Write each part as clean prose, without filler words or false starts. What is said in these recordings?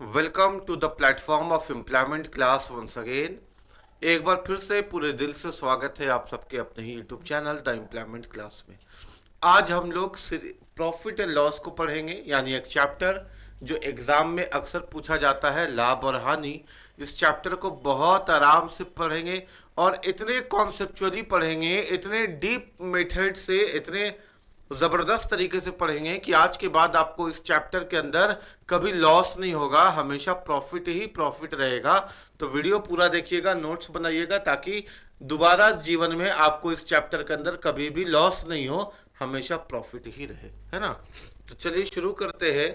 Welcome to the platform of employment class once again. एक बार फिर से पूरे दिल से स्वागत है आप सबके अपने ही YouTube channel the employment class में। आज हम लोग प्रॉफिट एंड लॉस को पढ़ेंगे, यानी एक चैप्टर जो एग्जाम में अक्सर पूछा जाता है, लाभ और हानि। इस चैप्टर को बहुत आराम से पढ़ेंगे और इतने कॉन्सेप्चुअली पढ़ेंगे, इतने डीप मेथड से, इतने जबरदस्त तरीके से पढ़ेंगे कि आज के बाद आपको इस चैप्टर के अंदर कभी लॉस नहीं होगा, हमेशा प्रॉफिट ही प्रॉफिट रहेगा। तो वीडियो पूरा देखिएगा, नोट्स बनाइएगा, ताकि दोबारा जीवन में आपको इस चैप्टर के अंदर कभी भी लॉस नहीं हो, हमेशा प्रॉफिट ही रहे, है ना। तो चलिए शुरू करते हैं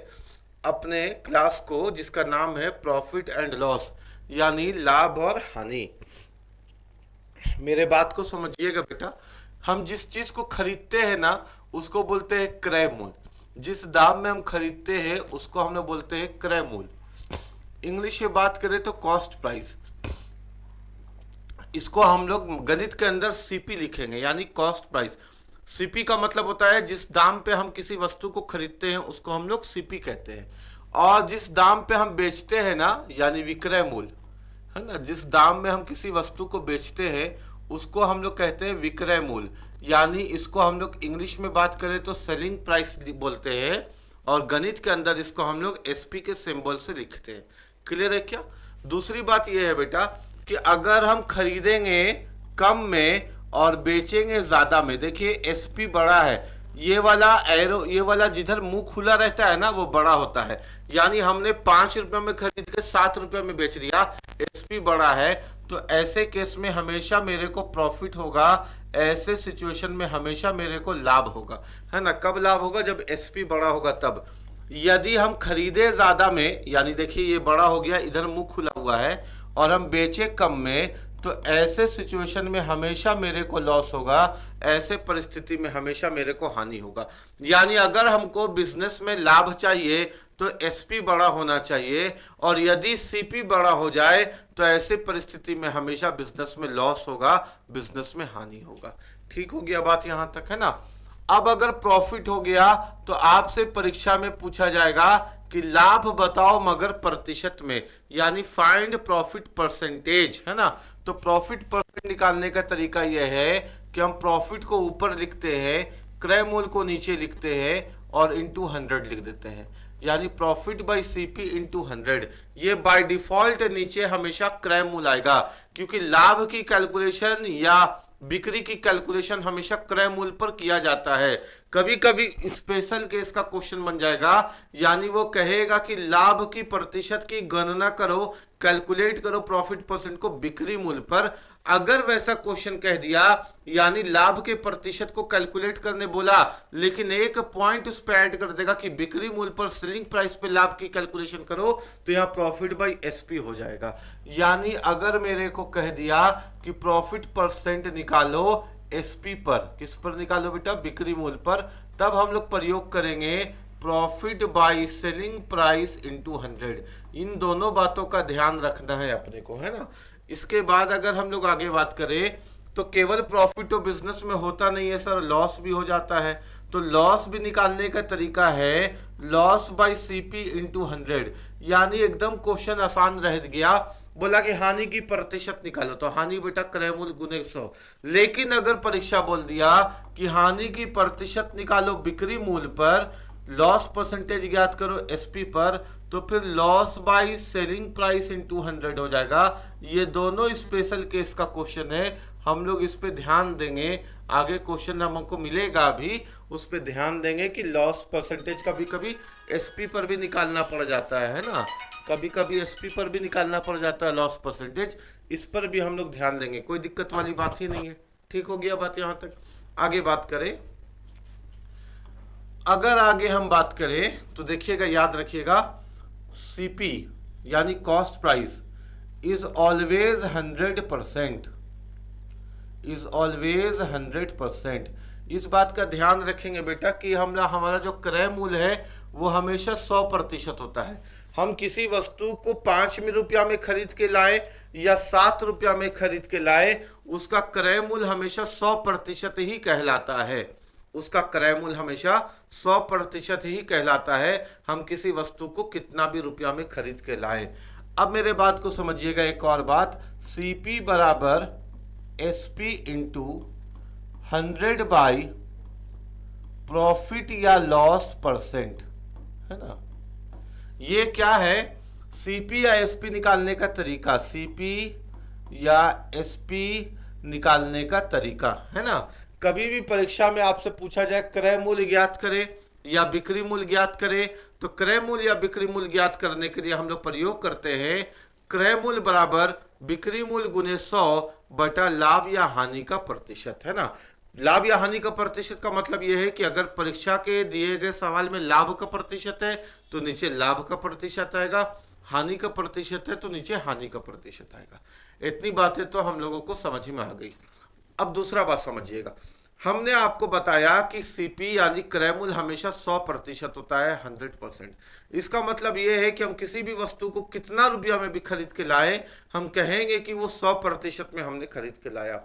अपने क्लास को, जिसका नाम है प्रॉफिट एंड लॉस, यानी लाभ और हानि। मेरे बात को समझिएगा बेटा, हम जिस चीज को खरीदते हैं ना, उसको बोलते हैं क्रय मूल्य। जिस दाम में हम खरीदते हैं उसको हम लोग बोलते हैं क्रय मूल्य। इंग्लिश में बात करें तो कॉस्ट प्राइस। इसको हम लोग गणित के अंदर सीपी लिखेंगे, यानी कॉस्ट प्राइस। सीपी का मतलब होता है जिस दाम पे हम किसी वस्तु को खरीदते हैं उसको हम लोग सीपी कहते हैं, और जिस दाम पे हम बेचते हैं ना, यानी विक्रय मूल्य, है ना। जिस दाम में हम किसी वस्तु को बेचते हैं उसको हम लोग कहते हैं विक्रय मूल्य, यानी इसको हम लोग इंग्लिश में बात करें तो सेलिंग प्राइस बोलते हैं, और गणित के अंदर इसको हम लोग एसपी के सिंबल से लिखते हैं। क्लियर है क्या? दूसरी बात यह है बेटा कि अगर हम खरीदेंगे कम में और बेचेंगे ज्यादा में, देखिए एसपी बड़ा है, ये वाला एरो, ये वाला जिधर मुंह खुला रहता है ना वो बड़ा होता है, यानी हमने 5 रुपए में खरीद के 7 रुपए में बेच दिया, एसपी बड़ा है। तो ऐसे केस में हमेशा मेरे को प्रॉफिट होगा, ऐसे सिचुएशन में हमेशा मेरे को लाभ होगा, है ना। कब लाभ होगा? जब एसपी बड़ा होगा तब। यदि हम खरीदे ज्यादा में, यानी देखिए ये बड़ा हो गया, इधर मुंह खुला हुआ है, और हम बेचे कम में, तो ऐसे सिचुएशन में हमेशा मेरे को लॉस होगा, ऐसे परिस्थिति में हमेशा मेरे को हानि होगा। यानी अगर हमको बिजनेस में लाभ चाहिए तो एसपी बड़ा होना चाहिए, और यदि सीपी बड़ा हो जाए तो ऐसे परिस्थिति में हमेशा बिजनेस में लॉस होगा, बिजनेस में हानि होगा। ठीक हो गया बात यहां तक, है ना। अब अगर प्रॉफिट हो गया तो आपसे परीक्षा में पूछा जाएगा कि लाभ बताओ मगर प्रतिशत में, यानी फाइंड प्रॉफिट परसेंटेज, है ना। तो प्रॉफिट परसेंट निकालने का तरीका यह है कि हम प्रॉफिट को ऊपर लिखते हैं, क्रय मूल्य को नीचे लिखते हैं और इंटू 100 लिख देते हैं, यानी प्रॉफिट बाई सीपी इंटू 100। ये बाय डिफॉल्ट नीचे हमेशा क्रय मूल्य आएगा, क्योंकि लाभ की कैलकुलेशन या बिक्री की कैलकुलेशन हमेशा क्रय मूल्य पर किया जाता है। कभी कभी स्पेशल केस का क्वेश्चन बन जाएगा, यानी वो कहेगा कि लाभ की प्रतिशत की गणना करो, कैलकुलेट करो प्रॉफिट परसेंट को बिक्री मूल्य पर। अगर वैसा क्वेश्चन कह दिया, यानी लाभ के प्रतिशत को कैलकुलेट करने बोला, लेकिन एक पॉइंट उस पर ऐड कर देगा कि बिक्री मूल्य पर सेलिंग प्राइस पे लाभ की कैलकुलेशन करो, तो यहाँ प्रॉफिट बाई एसपी हो जाएगा। यानी अगर मेरे को कह दिया कि प्रॉफिट परसेंट निकालो एसपी पर, किस पर निकालो बेटा? बिक्री मूल्य पर, तब हम लोग प्रयोग करेंगे profit by selling price into 100। इन दोनों बातों का ध्यान रखना है अपने को, है ना। इसके बाद अगर हम लोग आगे बात करें तो केवल प्रॉफिट तो बिजनेस में होता नहीं है सर, लॉस भी हो जाता है। तो लॉस भी निकालने का तरीका है लॉस बाई सीपी इंटू 100, यानी एकदम क्वेश्चन आसान रह गया। बोला कि हानि की प्रतिशत निकालो, तो हानि बेटा क्रय मूल्य गुने 100। लेकिन अगर परीक्षा बोल दिया कि हानि की प्रतिशत निकालो बिक्री मूल्य पर, लॉस परसेंटेज ज्ञात करो एसपी पर, तो फिर loss by selling price into 100 हो जाएगा। ये दोनों स्पेशल केस का क्वेश्चन है, हम लोग इस पे ध्यान देंगे। आगे क्वेश्चन हमको मिलेगा भी, उस पे ध्यान देंगे कि लॉस परसेंटेज कभी कभी एसपी पर भी निकालना पड़ जाता है ना, कभी कभी एसपी पर भी निकालना पड़ जाता है लॉस परसेंटेज। इस पर भी हम लोग ध्यान देंगे, कोई दिक्कत वाली बात ही नहीं है। ठीक हो गया बात यहां तक। आगे बात करें, अगर आगे हम बात करें तो देखिएगा, याद रखिएगा, सीपी यानी cost price is always 100%, is always 100%। इस बात का ध्यान रखेंगे बेटा कि हमारा जो क्रय मूल्य है वो हमेशा 100% होता है। हम किसी वस्तु को 5 रुपया में खरीद के लाए या 7 रुपया में खरीद के लाए, उसका क्रय मूल्य हमेशा 100% ही कहलाता है। उसका क्रय मूल्य हमेशा 100% ही कहलाता है, हम किसी वस्तु को कितना भी रुपया में खरीद के लाए। अब मेरे बात को समझिएगा, एक और बात, सीपी बराबर एसपी इंटू 100 बाई प्रॉफिट या लॉस परसेंट, है ना। ये क्या है, सीपी या एसपी निकालने का तरीका, सीपी या एसपी निकालने का तरीका, है ना। कभी भी परीक्षा में आपसे पूछा जाए क्रय मूल्य ज्ञात करें या बिक्री मूल्य ज्ञात करें, तो क्रय मूल्य या बिक्री मूल्य ज्ञात करने के लिए हम लोग प्रयोग करते हैं क्रय मूल्य बराबर बिक्री मूल्य गुने 100 बटा लाभ या हानि का प्रतिशत, है ना। लाभ या हानि का प्रतिशत का मतलब यह है कि अगर परीक्षा के दिए गए सवाल में लाभ का प्रतिशत है तो नीचे लाभ का प्रतिशत आएगा, हानि का प्रतिशत है तो नीचे हानि का प्रतिशत आएगा। इतनी बातें तो हम लोगों को समझ में आ गई। अब दूसरा बात समझिएगा, हमने आपको बताया कि सीपी यानी क्रय मूल्य हमेशा 100% होता है, 100%। इसका मतलब यह है कि हम किसी भी वस्तु को कितना रुपया में भी खरीद के लाए, हम कहेंगे कि वो 100% में हमने खरीद के लाया।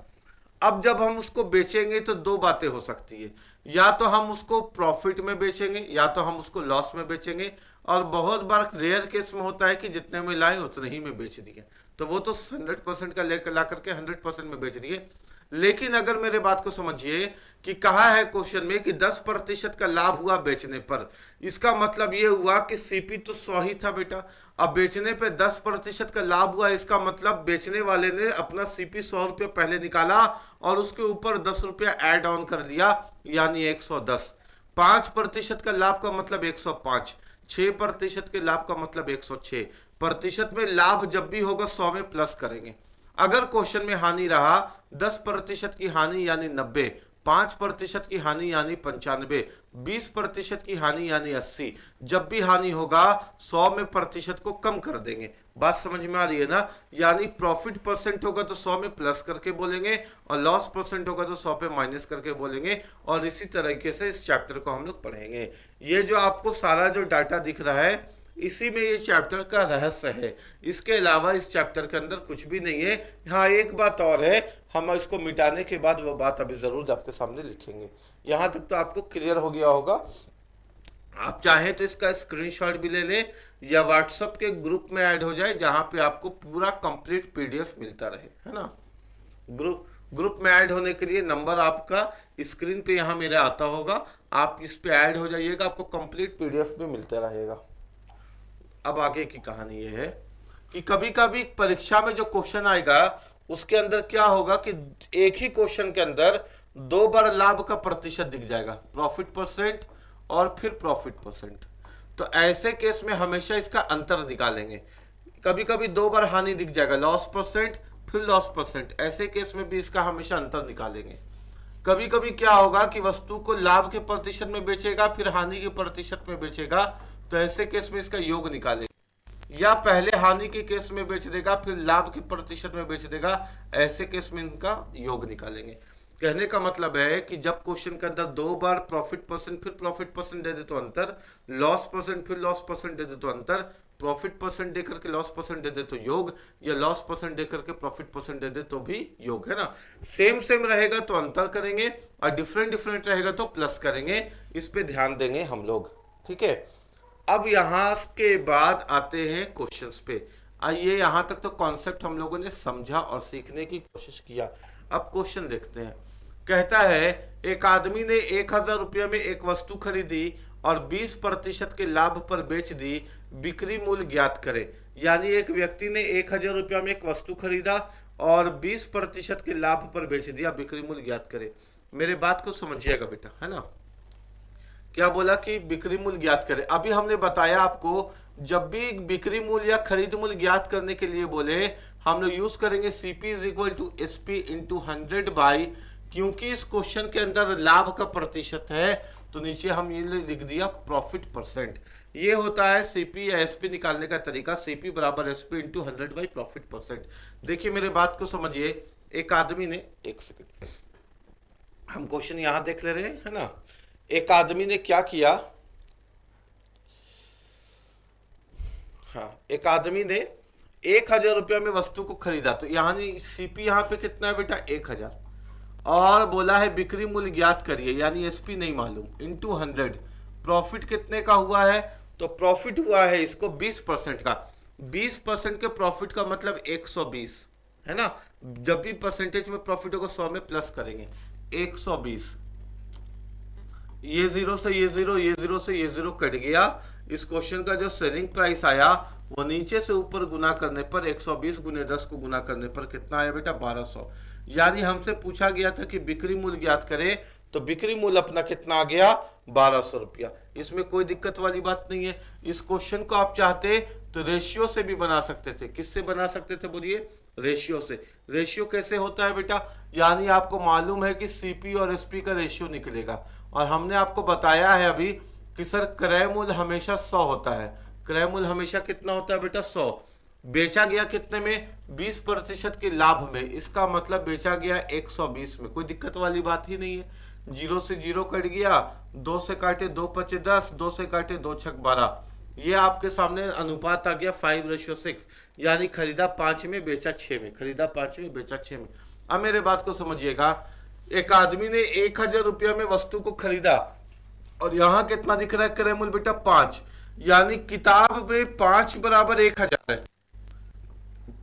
अब जब हम उसको बेचेंगे तो दो बातें हो सकती है, या तो हम उसको प्रॉफिट में बेचेंगे या तो हम उसको लॉस में बेचेंगे, और बहुत बार रेयर केस में होता है कि जितने में लाए उतने ही में बेच दिए, तो वो तो 100% का लेकर ला करके 100% में बेच दिए। लेकिन अगर मेरे बात को समझिए कि कहा है क्वेश्चन में कि 10% का लाभ हुआ बेचने पर, इसका मतलब ये हुआ कि सीपी तो 100 ही था बेटा, अब बेचने पे 10% का लाभ हुआ, इसका मतलब बेचने वाले ने अपना सीपी 100 रुपया पहले निकाला और उसके ऊपर 10 रुपया ऐड ऑन कर दिया, यानी 110। 5% का लाभ का मतलब 105, 6% के लाभ का मतलब 106। प्रतिशत में लाभ जब भी होगा 100 में प्लस करेंगे। अगर क्वेश्चन में हानि रहा 10% की हानि यानी 90, 5% की हानि यानी 95, 20% की हानि यानी 80, जब भी हानि होगा 100 में प्रतिशत को कम कर देंगे। बात समझ में आ रही है ना, यानी प्रॉफिट परसेंट होगा तो 100 में प्लस करके बोलेंगे और लॉस परसेंट होगा तो 100 पे माइनस करके बोलेंगे, और इसी तरीके से इस चैप्टर को हम लोग पढ़ेंगे। ये जो आपको सारा जो डाटा दिख रहा है, इसी में ये चैप्टर का रहस्य है, इसके अलावा इस चैप्टर के अंदर कुछ भी नहीं है। हाँ, एक बात और है, हम इसको मिटाने के बाद वो बात अभी जरूर आपके सामने लिखेंगे। यहाँ तक तो आपको क्लियर हो गया होगा। आप चाहें तो इसका स्क्रीनशॉट भी ले लें या व्हाट्सएप के ग्रुप में ऐड हो जाए, जहां पे आपको पूरा कंप्लीट पीडीएफ मिलता रहे, है ना। ग्रुप में ऐड होने के लिए नंबर आपका स्क्रीन पे यहाँ मेरे आता होगा, आप इस पे ऐड हो जाइएगा, आपको कंप्लीट पीडीएफ भी मिलता रहेगा। अब आगे की कहानी ये है कि कभी कभी परीक्षा में जो क्वेश्चन आएगा उसके अंदर क्या होगा कि एक ही क्वेश्चन के अंदर दो बार लाभ का प्रतिशत दिख जाएगा, प्रॉफिट परसेंट और फिर प्रॉफिट परसेंट। तो ऐसे केस में हमेशा इसका अंतर निकालेंगे। कभी कभी दो बार हानि दिख जाएगा, लॉस परसेंट फिर लॉस परसेंट, ऐसे केस में भी इसका हमेशा अंतर निकालेंगे। कभी कभी क्या होगा कि वस्तु को लाभ के प्रतिशत में बेचेगा फिर हानि के प्रतिशत में बेचेगा, तो ऐसे केस में इसका योग निकालेंगे। या पहले हानि के केस में बेच देगा फिर लाभ के प्रतिशत में बेच देगा, ऐसे केस में इनका योग निकालेंगे। कहने का मतलब है कि जब क्वेश्चन के अंदर दो बार प्रॉफिट परसेंट फिर प्रॉफिट परसेंट दे दे तो अंतर, लॉस परसेंट फिर लॉस परसेंट दे दे तो अंतर, प्रॉफिट परसेंट दे करके लॉस परसेंट दे दे तो योग, या लॉस परसेंट दे करके प्रॉफिट परसेंट दे दे तो भी योग, है ना। सेम सेम रहेगा तो अंतर करेंगे और डिफरेंट डिफरेंट रहेगा तो प्लस करेंगे। इस पे ध्यान देंगे हम लोग, ठीक है। अब यहां के बाद आते हैं क्वेश्चंस पे। आइए, यहां तक तो कॉन्सेप्ट हम लोगों ने समझा और सीखने की कोशिश किया। अब क्वेश्चन देखते हैं। कहता है एक आदमी ने 1000 रुपये में एक वस्तु खरीदी और 20% के लाभ पर बेच दी, बिक्री मूल्य ज्ञात करे। यानी एक व्यक्ति ने 1000 रुपया में एक वस्तु खरीदा और 20% के लाभ पर बेच दिया, बिक्री मूल्य ज्ञात करे। मेरे बात को समझिएगा बेटा, है ना। क्या बोला कि बिक्री मूल्य ज्ञात करें। अभी हमने बताया आपको, जब भी बिक्री मूल्य या खरीद मूल्य ज्ञात करने के लिए बोले, हम लोग यूज करेंगे CP is equal to SP into 100 by, क्योंकि इस क्वेश्चन के अंदर लाभ का प्रतिशत है तो नीचे हम ये लिख दिया प्रॉफिट परसेंट। ये होता है सीपी या एसपी निकालने का तरीका, सीपी बराबर SP into 100 by profit percent. देखिए मेरे बात को समझिए, एक आदमी ने, एक सेकेंड, हम क्वेश्चन यहां देख ले रहे हैं, है ना। एक आदमी ने क्या किया, हाँ, एक आदमी ने 1000 रुपया में वस्तु को खरीदा, तो यानी सीपी यहां पे कितना है बेटा 1000, और बोला है बिक्री मूल्य ज्ञात करिए, यानी एसपी नहीं मालूम, इनटू 100। प्रॉफिट कितने का हुआ है, तो प्रॉफिट हुआ है इसको 20% का। 20% के प्रॉफिट का मतलब 120 है ना। जब भी परसेंटेज में प्रॉफिट होगा 100 में प्लस करेंगे, 120। ये जीरो से ये जीरो, ये जीरो से ये जीरो कट गया। इस क्वेश्चन का जो सेलिंग प्राइस आया वो नीचे से ऊपर गुना करने पर 120 गुने 10 को गुना करने पर कितना आया बेटा, 1200। यानी हमसे पूछा गया था कि बिक्री मूल्य ज्ञात करें, तो बिक्री मूल्य अपना कितना आ गया, 1200 रुपया। इसमें कोई दिक्कत वाली बात नहीं है। इस क्वेश्चन को आप चाहते तो रेशियो से भी बना सकते थे। किससे बना सकते थे बोलिए, रेशियो से। रेशियो कैसे होता है बेटा, यानी आपको मालूम है कि सीपी और एसपी का रेशियो निकलेगा, और हमने आपको बताया है अभी कि सर क्रय मूल्य हमेशा 100 होता है। क्रय मूल्य हमेशा कितना होता है बेटा, 100। बेचा गया कितने में, 20% के लाभ में, इसका मतलब बेचा गया 120 में। कोई दिक्कत वाली बात ही नहीं है। जीरो से जीरो कट गया, 2 से काटे 2 पचे 10, 2 से काटे 2 छक 12। ये आपके सामने अनुपात आ गया 5:6, यानी खरीदा 5 में बेचा 6 में, खरीदा 5 में बेचा 6 में। अब मेरे बात को समझिएगा, एक आदमी ने 1000 रुपया में वस्तु को खरीदा, और यहां कितना दिख रहा है क्रय मूल्य बेटा, 5, यानी किताब में 5 बराबर 1000 है।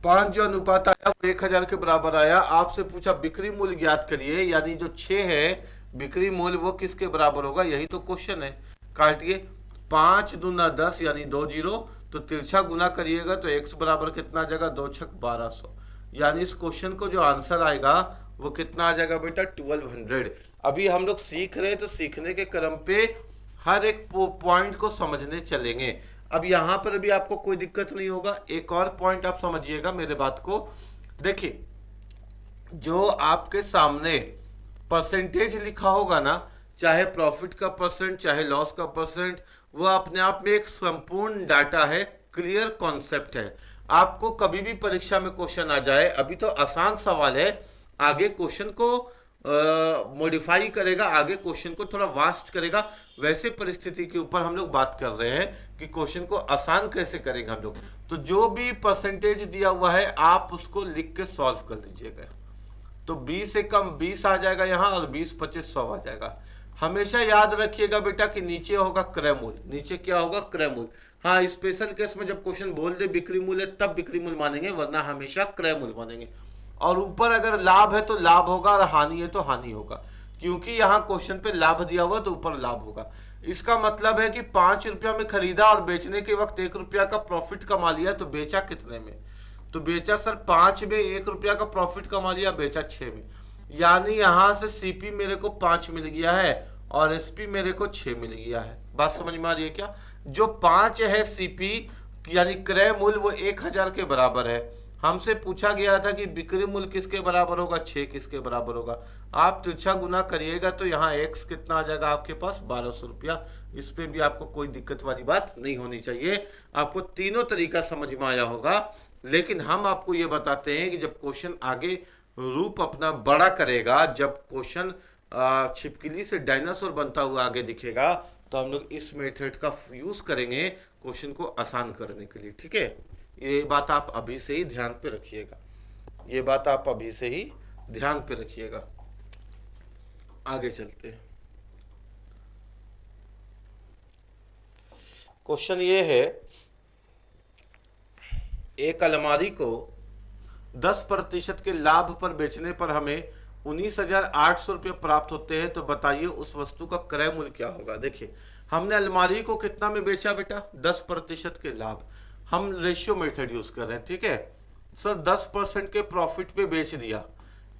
5 जो अनुपात आया वो 1000 के बराबर आया। आपसे पूछा बिक्री मूल्य ज्ञात करिए, यानी जो 6 है बिक्री मूल्य वो किसके बराबर होगा, यही तो क्वेश्चन है। काटिए, 5 दूना 10 यानी 2 जीरो, तो तिरछा गुना करिएगा तो x बराबर कितना आ जाएगा, 2 छक 1200। यानी इस क्वेश्चन को जो आंसर आएगा वो कितना आ जाएगा बेटा, 1200। अभी हम लोग सीख रहे हैं, तो सीखने के क्रम पे हर एक पॉइंट को समझने चलेंगे। अब यहां पर भी आपको कोई दिक्कत नहीं होगा। एक और पॉइंट आप समझिएगा मेरे बात को। देखिए, जो आपके सामने परसेंटेज लिखा होगा ना, चाहे प्रॉफिट का परसेंट चाहे लॉस का परसेंट, वो अपने आप में एक संपूर्ण डाटा है, क्लियर कॉन्सेप्ट है। आपको कभी भी परीक्षा में क्वेश्चन आ जाए, अभी तो आसान सवाल है, आगे क्वेश्चन को मॉडिफाई करेगा, आगे क्वेश्चन को थोड़ा वास्ट करेगा। वैसे परिस्थिति के ऊपर हम लोग बात कर रहे हैं कि क्वेश्चन को आसान कैसे करेंगे हम लोग। तो जो भी परसेंटेज दिया हुआ है आप उसको लिख के सॉल्व कर लीजिएगा। तो 20 से कम 20 आ जाएगा यहाँ, और 20 25 100 आ जाएगा। हमेशा याद रखिएगा बेटा कि नीचे होगा क्रय मूल्य, नीचे क्या होगा, क्रय मूल्य। हाँ, स्पेशल केस में जब क्वेश्चन बोल दे बिक्री मूल्य तब बिक्री मूल्य मानेंगे, वरना हमेशा क्रय मूल्य मानेंगे। और ऊपर अगर लाभ है तो लाभ होगा, और हानि है तो हानि होगा, क्योंकि यहाँ क्वेश्चन पे लाभ दिया हुआ तो ऊपर लाभ होगा। इसका मतलब है कि 5 रुपया में खरीदा और बेचने के वक्त 1 रुपया का प्रॉफिट कमा लिया, तो बेचा कितने में, तो बेचा सर 5 में, 1 रुपया का प्रॉफिट कमा लिया, बेचा 6 में। यानी यहां से सीपी मेरे को 5 मिल गया है और एसपी मेरे को 6 मिल गया है। बात समझ में आ रही है क्या? जो 5 है सीपी यानी क्रय मूल्य वो 1000 के बराबर है। हमसे पूछा गया था कि बिक्री मूल्य किसके बराबर होगा, 6 किसके बराबर होगा। आप तिरछा गुना करिएगा तो यहाँ x कितना आ जाएगा आपके पास, 1200 रुपया। इस पे भी आपको कोई दिक्कत वाली बात नहीं होनी चाहिए। आपको तीनों तरीका समझ में आया होगा। लेकिन हम आपको ये बताते हैं कि जब क्वेश्चन आगे रूप अपना बड़ा करेगा, जब क्वेश्चन छिपकली से डायनासोर बनता हुआ आगे दिखेगा, तो हम लोग इस मेथड का यूज करेंगे क्वेश्चन को आसान करने के लिए। ठीक है, ये बात आप अभी से ही ध्यान पे रखिएगा, ये बात आप अभी से ही ध्यान पे रखिएगा। आगे चलते हैं। क्वेश्चन ये है, एक अलमारी को 10% के लाभ पर बेचने पर हमें 19,800 रुपये प्राप्त होते हैं, तो बताइए उस वस्तु का क्रय मूल्य क्या होगा। देखिए, हमने अलमारी को कितना में बेचा बेटा, 10% के लाभ। हम रेशियो मेथड यूज कर रहे हैं। ठीक है सर, 10% के प्रॉफिट पे बेच दिया।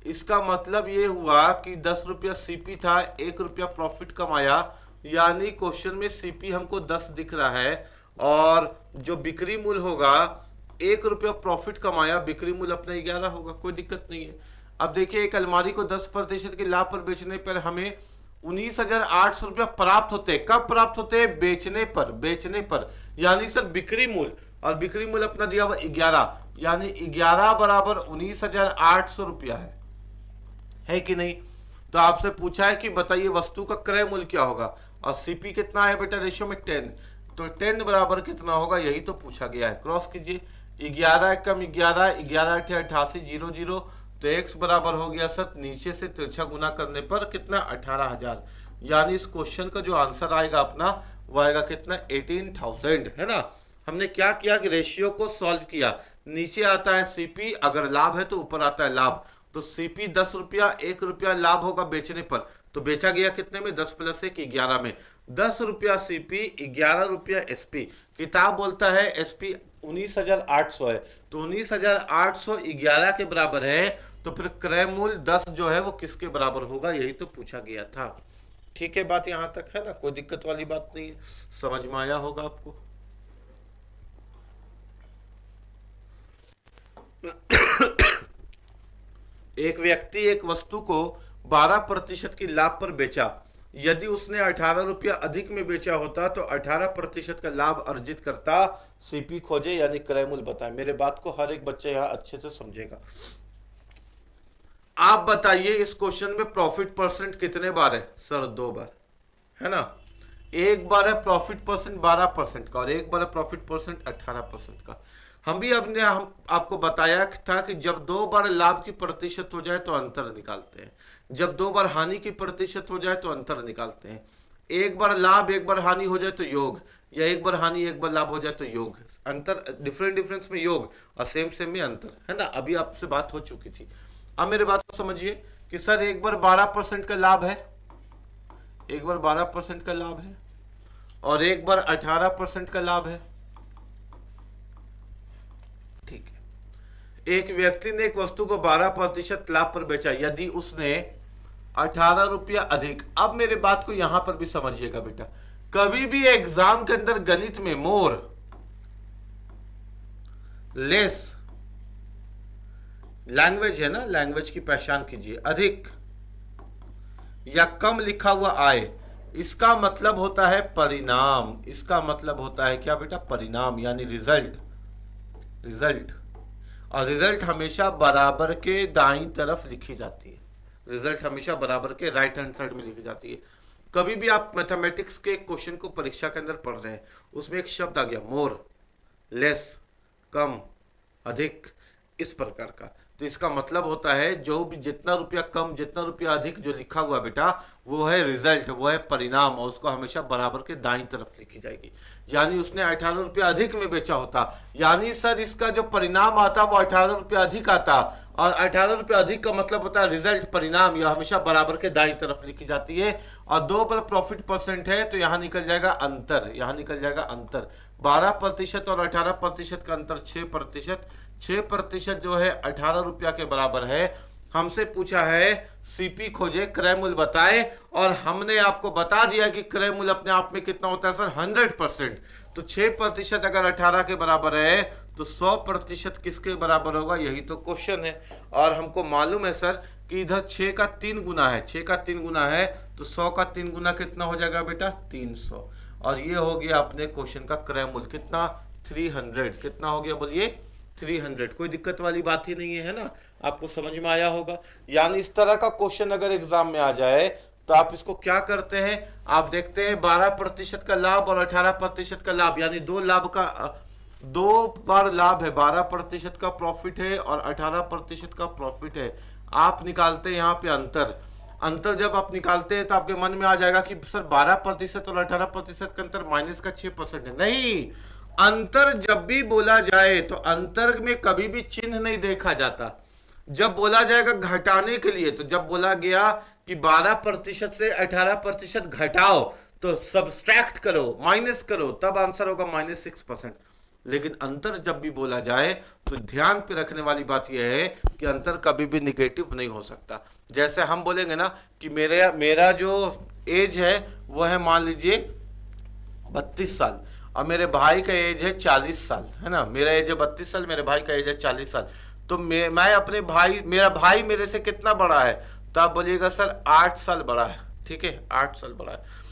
इसका मतलब ये हुआ कि 10 रुपया सीपी था, 1 रुपया प्रॉफिट कमाया, यानी क्वेश्चन में सीपी हमको 10 दिख रहा है, और जो बिक्री मूल्य होगा 1 रुपया प्रॉफिट कमाया, बिक्री मूल्य अपना 11 होगा। कोई दिक्कत नहीं है। अब देखिए, एक अलमारी को 10% के लाभ पर बेचने पर हमें 19,800 रुपया प्राप्त होते हैं। कब प्राप्त होते हैं? बेचने पर, बेचने पर। यानी सर बिक्री मूल्य, और बिक्री मूल्य अपना दिया हुआ 11, यानी 11 बराबर 19,800 रुपया है कि नहीं? तो आपसे पूछा है कि बताइए वस्तु का क्रय मूल्य क्या होगा, और सीपी कितना है बेटा, रेशियो में 10, तो 10 बराबर कितना होगा, यही तो पूछा गया है। क्रॉस कीजिए, 11 कम 11, 11 88, 0 0, तो x बराबर हो गया सर नीचे से तिरछा गुना करने पर कितना 18,000। यानी इस क्वेश्चन का जो आंसर आएगा अपना वो आएगा कितना 18,000 है ना। हमने क्या किया कि रेशियो को सॉल्व किया। नीचे आता है सीपी, अगर लाभ है तो ऊपर आता है लाभ। तो सीपी 10 रुपया, 1 रुपया लाभ होगा बेचने पर, तो बेचा गया कितने में 10 + 1 11 में। 10 रुपया सीपी, 11 रुपया एसपी। किताब बोलता है एसपी 19,800 है, तो 19,800 11 के बराबर है, तो फिर क्रय मूल्य 10 जो है वो किसके बराबर होगा, यही तो पूछा गया था। ठीक है, बात यहां तक है ना, कोई दिक्कत वाली बात नहीं है, समझ में आया होगा आपको। एक व्यक्ति एक वस्तु को 12% की लाभ पर बेचा। यदि उसने 18 रुपया अधिक में बेचा होता तो 18% का लाभ अर्जित करता। सीपी खोजे यानी क्रय मूल्य बताए। मेरे बात को हर एक बच्चा यहां अच्छे से समझेगा। आप बताइए इस क्वेश्चन में प्रॉफिट परसेंट कितने बार है सर? 2 बार है ना। एक बार है प्रॉफिट परसेंट 12% का और एक बार है प्रॉफिट परसेंट 18% का। हम आपको बताया था कि जब 2 बार लाभ की प्रतिशत हो जाए तो अंतर निकालते हैं, जब 2 बार हानि की प्रतिशत हो जाए तो अंतर निकालते हैं। एक बार लाभ एक बार हानि हो जाए तो योग, या एक बार हानि एक बार लाभ हो जाए तो योग। अंतर डिफरेंस में योग और सेम में अंतर है ना। अभी आपसे बात हो चुकी थी। अब मेरे बात को समझिए कि सर एक बार 12% का लाभ है, एक बार 12% का लाभ है और एक बार 18% का लाभ है। ठीक है, एक व्यक्ति ने एक वस्तु को 12% लाभ पर बेचा यदि उसने 18 रुपया अधिक। अब मेरे बात को यहां पर भी समझिएगा बेटा, कभी भी एग्जाम के अंदर गणित में मोर, लेस, लैंग्वेज है ना, लैंग्वेज की पहचान कीजिए, अधिक या कम लिखा हुआ आए, इसका मतलब होता है परिणाम। इसका मतलब होता है क्या बेटा? परिणाम, यानी रिजल्ट। और रिजल्ट हमेशा बराबर के दाईं तरफ लिखी जाती है। रिजल्ट हमेशा बराबर के राइट हैंड साइड में लिखी जाती है। कभी भी आप मैथमेटिक्स के क्वेश्चन को परीक्षा के अंदर पढ़ रहे हैं, उसमें एक शब्द आ गया मोर, लेस, कम, अधिक, इस प्रकार का, तो इसका मतलब होता है जो भी जितना रुपया कम जितना रुपया अधिक जो लिखा हुआ बेटा वो है रिजल्ट, वो है परिणाम, और उसको हमेशा बराबर के दाईं तरफ लिखी जाएगी। यानी उसने 18 रुपया अधिक में बेचा होता, यानी सर इसका जो परिणाम आता वो 18 रुपया अधिक आता, और 18 रुपया अधिक का मतलब होता है रिजल्ट, परिणाम, यह हमेशा बराबर के दाईं तरफ लिखी जाती है। और 2 पर प्रॉफिट परसेंट है तो यहां निकल जाएगा अंतर, यहां निकल जाएगा अंतर। 12% और 18% का अंतर 6%। 6% जो है 18 रुपया के बराबर है। हमसे पूछा है सीपी खोजे, क्रय मूल्य बताए, और हमने आपको बता दिया कि क्रय मूल्य अपने आप में कितना होता है सर? 100%। तो 6% अगर 18 के बराबर है तो 100% किसके बराबर होगा? यही तो क्वेश्चन है। और हमको मालूम है सर कि इधर 6 का 3 गुना है, 6 का 3 गुना है तो 100 का 3 गुना कितना हो जाएगा बेटा? 300। और ये हो गया अपने क्वेश्चन का क्रय मूल्य कितना? 300। कितना हो गया बोलिए? 300। कोई दिक्कत वाली बात ही नहीं है ना, आपको समझ में आया होगा। यानी इस तरह का क्वेश्चन अगर एग्जाम में आ जाए तो आप इसको क्या करते हैं, आप देखते हैं 12% का लाभ और 18% का लाभ, यानी 2 लाभ का 2 बार लाभ है, 12% का प्रॉफिट है और 18% का प्रॉफिट है। आप निकालते हैं यहाँ पे अंतर। अंतर जब आप निकालते हैं तो आपके मन में आ जाएगा कि सर 12% और 18% का अंतर माइनस का 6% है। नहीं, अंतर जब भी बोला जाए तो अंतर में कभी भी चिन्ह नहीं देखा जाता। जब बोला जाएगा घटाने के लिए, तो जब बोला गया कि 12% से 18% घटाओ तो सब्सट्रैक्ट करो, माइनस करो, तब आंसर होगा -6%। लेकिन अंतर जब भी बोला जाए तो ध्यान पे रखने वाली बात यह है कि अंतर कभी भी निगेटिव नहीं हो सकता। जैसे हम बोलेंगे ना कि मेरा जो एज है वो है मान लीजिए 32 साल और मेरे भाई का एज है 40 साल, है ना। मेरा एज है 32 साल, मेरे भाई का एज है 40 साल। तो मैं अपने भाई, मेरा भाई मेरे से कितना बड़ा है? तो आप बोलिएगा सर 8 साल बड़ा है। ठीक है, 8 साल बड़ा है।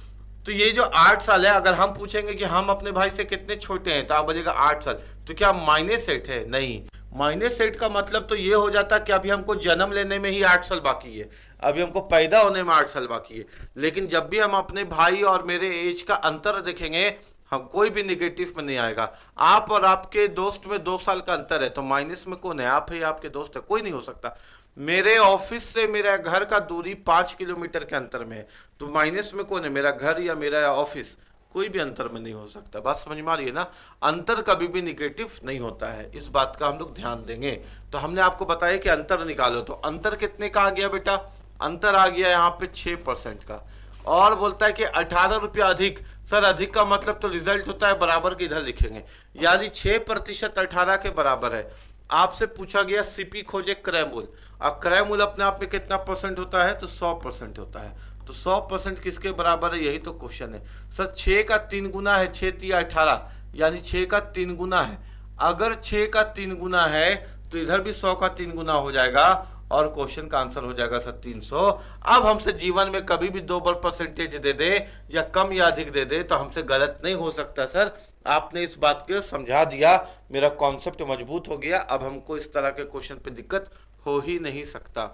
तो ये जो 8 साल है, अगर हम पूछेंगे कि हम अपने भाई से कितने छोटे हैं, तो आप बोलिएगा 8 साल। तो क्या -8 है? नहीं, -8 का मतलब तो ये हो जाता कि अभी हमको जन्म लेने में ही 8 साल बाकी है, अभी हमको पैदा होने में 8 साल बाकी है। लेकिन जब भी हम अपने भाई और मेरे एज का अंतर देखेंगे, हम कोई भी निगेटिव में नहीं आएगा। आप और आपके दोस्त में 2 साल का अंतर है तो माइनस में कौन है? आप है या आपके दोस्त है? कोई नहीं हो सकता। मेरे ऑफिस से मेरा घर का दूरी 5 किलोमीटर के अंतर में है, तो माइनस में कौन है, मेरा घर या मेरा ऑफिस? कोई भी अंतर में नहीं हो सकता। बात समझ में आ रही है ना? अंतर कभी भी निगेटिव नहीं होता है, इस बात का हम लोग ध्यान देंगे। तो हमने आपको बताया कि अंतर निकालो, तो अंतर कितने का आ गया बेटा? अंतर आ गया यहाँ पे 6% का। और बोलता है कि 18 रुपया अधिक। सर अधिक का मतलब तो रिजल्ट होता है बराबर के, इधर लिखेंगे, यानी 6% 18 के बराबर है। आपसे पूछा गया सीपी खोजे क्रय मूल्य। अब क्रय मूल्य अपने आप में कितना परसेंट होता है? तो 100% होता है। तो 100% किसके बराबर है? यही तो क्वेश्चन है। सर 6 का 3 गुना है, 6 3 18, यानी 6 का 3 गुना है। अगर 6 का 3 गुना है तो इधर भी 100 का 3 गुना हो जाएगा, और क्वेश्चन का आंसर हो जाएगा सर 300। अब हमसे जीवन में कभी भी 2 बार परसेंटेज दे दे या कम या अधिक दे दे तो हमसे गलत नहीं हो सकता। सर आपने इस बात को समझा दिया, मेरा कॉन्सेप्ट मजबूत हो गया, अब हमको इस तरह के क्वेश्चन पे दिक्कत हो ही नहीं सकता।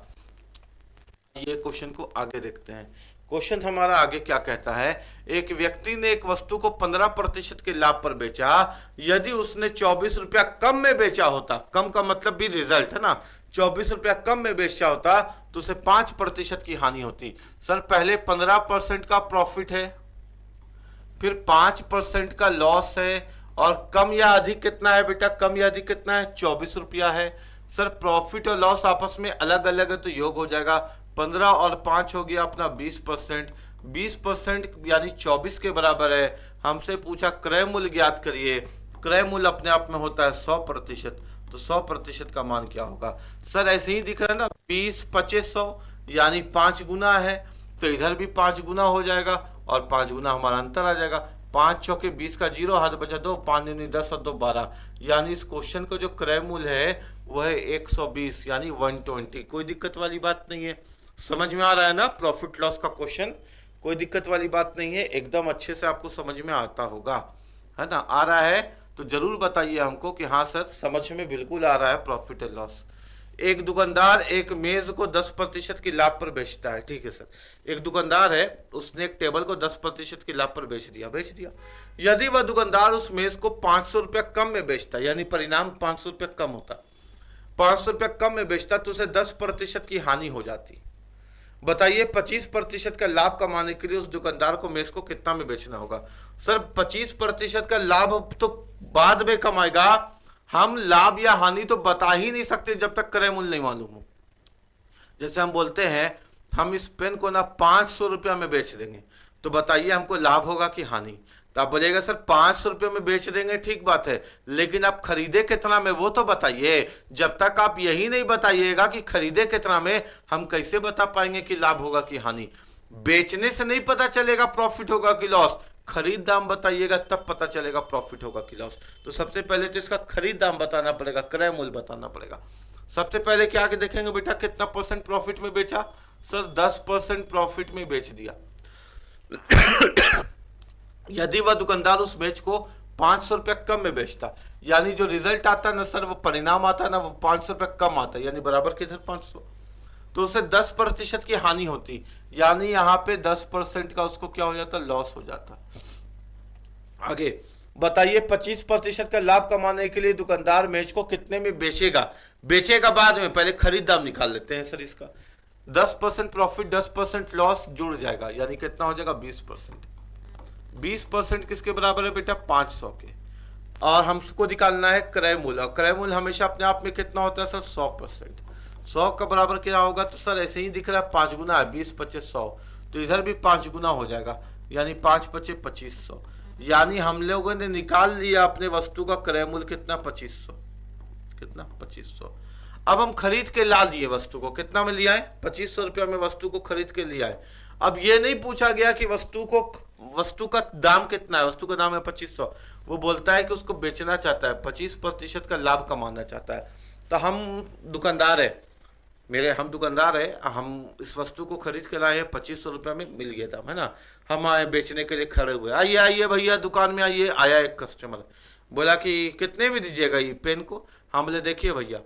ये क्वेश्चन को आगे देखते हैं। क्वेश्चन हमारा आगे क्या कहता है? एक व्यक्ति ने एक वस्तु को 15% के लाभ पर बेचा। यदि उसने 24 रुपया कम में बेचा होता, कम का मतलब भी रिजल्ट है ना, 24 रुपया कम में बेचा होता तो उसे 5% की हानि होती। सर पहले 15% का प्रॉफिट है, फिर 5% का लॉस है, और कम या अधिक कितना है बेटा? कम या अधिक कितना है? 24 रुपया है। सर प्रॉफिट और लॉस आपस में अलग अलग है तो योग हो जाएगा, 15 और 5 हो गया अपना 20%। 20% यानी 24 के बराबर है। हमसे पूछा क्रय मूल्य ज्ञात करिए। क्रय मूल्य अपने आप में होता है 100%, तो 100% का मान क्या होगा? सर ऐसे ही दिख रहा है ना, 20 25 100 यानी 5 गुना है, तो इधर भी 5 गुना हो जाएगा, और 5 गुना हमारा अंतर आ जाएगा। 5 चौके 20 का 0, हाथ बचा 2, 5 दूनी 10 और 2 12, यानी इस क्वेश्चन का जो क्रय मूल्य है वह है 120 यानी 120। कोई दिक्कत वाली बात नहीं है, समझ में आ रहा है ना? प्रॉफिट लॉस का क्वेश्चन कोई दिक्कत वाली बात नहीं है, एकदम अच्छे से आपको समझ में आता होगा, है ना? आ रहा है तो जरूर बताइए हमको कि हाँ सर समझ में बिल्कुल आ रहा है प्रॉफिट एंड लॉस। एक दुकानदार एक मेज को 10% की लाभ पर बेचता है। ठीक है सर, एक दुकानदार है, उसने एक टेबल को 10% की लाभ पर बेच दिया। यदि वह दुकानदार उस मेज को 500 रुपया कम में बेचता, यानी परिणाम 500 रुपया कम होता, 500 रुपया कम में बेचता तो उसे 10% की हानि हो जाती। बताइए 25% का लाभ कमाने के लिए उस दुकानदार को मेज को कितना में बेचना होगा? सर 25% का लाभ तो बाद में कमाएगा, हम लाभ या हानि तो बता ही नहीं सकते जब तक क्रय मूल्य नहीं मालूम हो। जैसे हम बोलते हैं हम इस पेन को ना 500 रुपया में बेच देंगे, तो बताइए हमको लाभ होगा कि हानि? तो आप बोलिएगा सर 500 रुपये में बेच देंगे, ठीक बात है, लेकिन आप खरीदे कितना में वो तो बताइए। जब तक आप यही नहीं बताइएगा कि खरीदे कितना में, हम कैसे बता पाएंगे कि लाभ होगा कि हानि? बेचने से नहीं पता चलेगा प्रॉफिट होगा कि लॉस, खरीद दाम बताइएगा तब पता चलेगा प्रॉफिट होगा कि लॉस। तो सबसे पहले तो इसका खरीद दाम बताना पड़ेगा, क्रय मूल्य बताना पड़ेगा। सबसे पहले क्या आगे देखेंगे बेटा, कितना परसेंट प्रॉफिट में बेचा? सर 10% प्रॉफिट में बेच दिया। यदि वह दुकानदार उस मेज को 500 रुपया कम में बेचता, यानी जो रिजल्ट आता है ना सर, वो परिणाम आता है ना, वो 500 रुपया कम आता है, यानी बराबर के इधर 500, तो उसे 10% की हानि होती, यानी यहाँ पे 10% का उसको क्या हो जाता? लॉस हो जाता। आगे बताइए 25% का लाभ कमाने के लिए दुकानदार मेज को कितने में बेचेगा बाद में, पहले खरीद दाम निकाल लेते हैं सर इसका। 10% प्रॉफिट 10% लॉस जुड़ जाएगा, यानी कितना हो जाएगा? 20%। 20% किसके बराबर है बेटा? 500 के। और हमको निकालना है क्रय मूल्य, और क्रय मूल्य हमेशा अपने आप में कितना होता है सर? 100%। 100 का बराबर क्या होगा? तो सर ऐसे ही दिख रहा है 5 गुना है, 20 25 100, तो इधर भी 5 गुना हो जाएगा, यानी 5 25 2500, यानी हम लोगों ने निकाल लिया अपने वस्तु का क्रय मूल्य कितना? 2500। कितना? 2500। अब हम खरीद के ला लिए वस्तु को, कितना में लिया है? 2500 रुपया में वस्तु को खरीद के लिया है। अब ये नहीं पूछा गया कि वस्तु का दाम कितना है, वस्तु का दाम है 2500, वो बोलता है कि उसको बेचना चाहता है, 25% का लाभ कमाना चाहता है। तो हम दुकानदार है, हम दुकानदार है, हम इस वस्तु को खरीद के लाए हैं, 2500 रुपया में मिल गया दाम, है ना? हम आए बेचने के लिए खड़े हुए, आइए आइए भैया दुकान में आइए। आया एक कस्टमर, बोला कि कितने में दीजिएगा ये पेन को? हम बोले देखिए भैया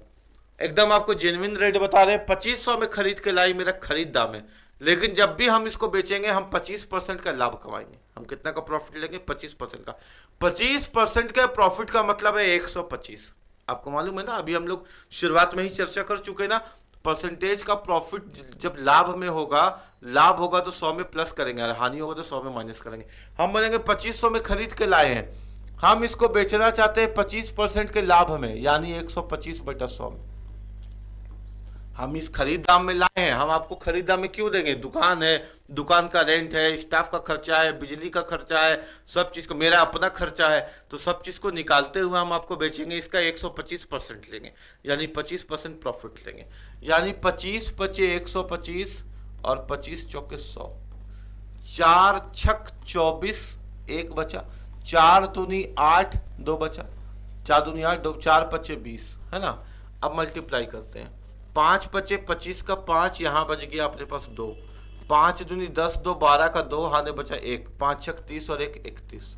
एकदम आपको जेन्युइन रेट बता रहे हैं, 2500 में खरीद के लाई, मेरा खरीद दाम है, लेकिन जब भी हम इसको बेचेंगे हम 25% का लाभ कमाएंगे। हम कितना का प्रॉफिट लेंगे? 25% का। 25% का प्रॉफिट का मतलब है 125। आपको मालूम है ना, अभी हम लोग शुरुआत में ही चर्चा कर चुके ना, परसेंटेज का प्रॉफिट जब लाभ में होगा, लाभ होगा तो 100 में प्लस करेंगे और हानि होगा तो 100 में माइनस करेंगे। हम बोलेंगे 2500 में खरीद के लाए हैं, हम इसको बेचना चाहते हैं 25% के लाभ में, यानी 125/100 में। हम इस खरीद दाम में लाए हैं, हम आपको खरीद दाम में क्यों देंगे? दुकान है, दुकान का रेंट है, स्टाफ का खर्चा है, बिजली का खर्चा है, सब चीज का मेरा अपना खर्चा है, तो सब चीज को निकालते हुए हम आपको बेचेंगे, इसका 125% लेंगे, यानी 25% प्रॉफिट लेंगे। यानी 25 बचे 125 और 25 चौके 100, 4 छक 24, 1 बचा, 4 दूनी 8, 2 बचा, 4 दूनी 8, 2 4 बचे 20, है ना। अब मल्टीप्लाई करते हैं, 5 बचे 25 का 5, यहाँ बच गया अपने पास 2, 5 दूनी 10, 2 12 का 2, हाने बचा 1, 5 छक 30 और 1 31।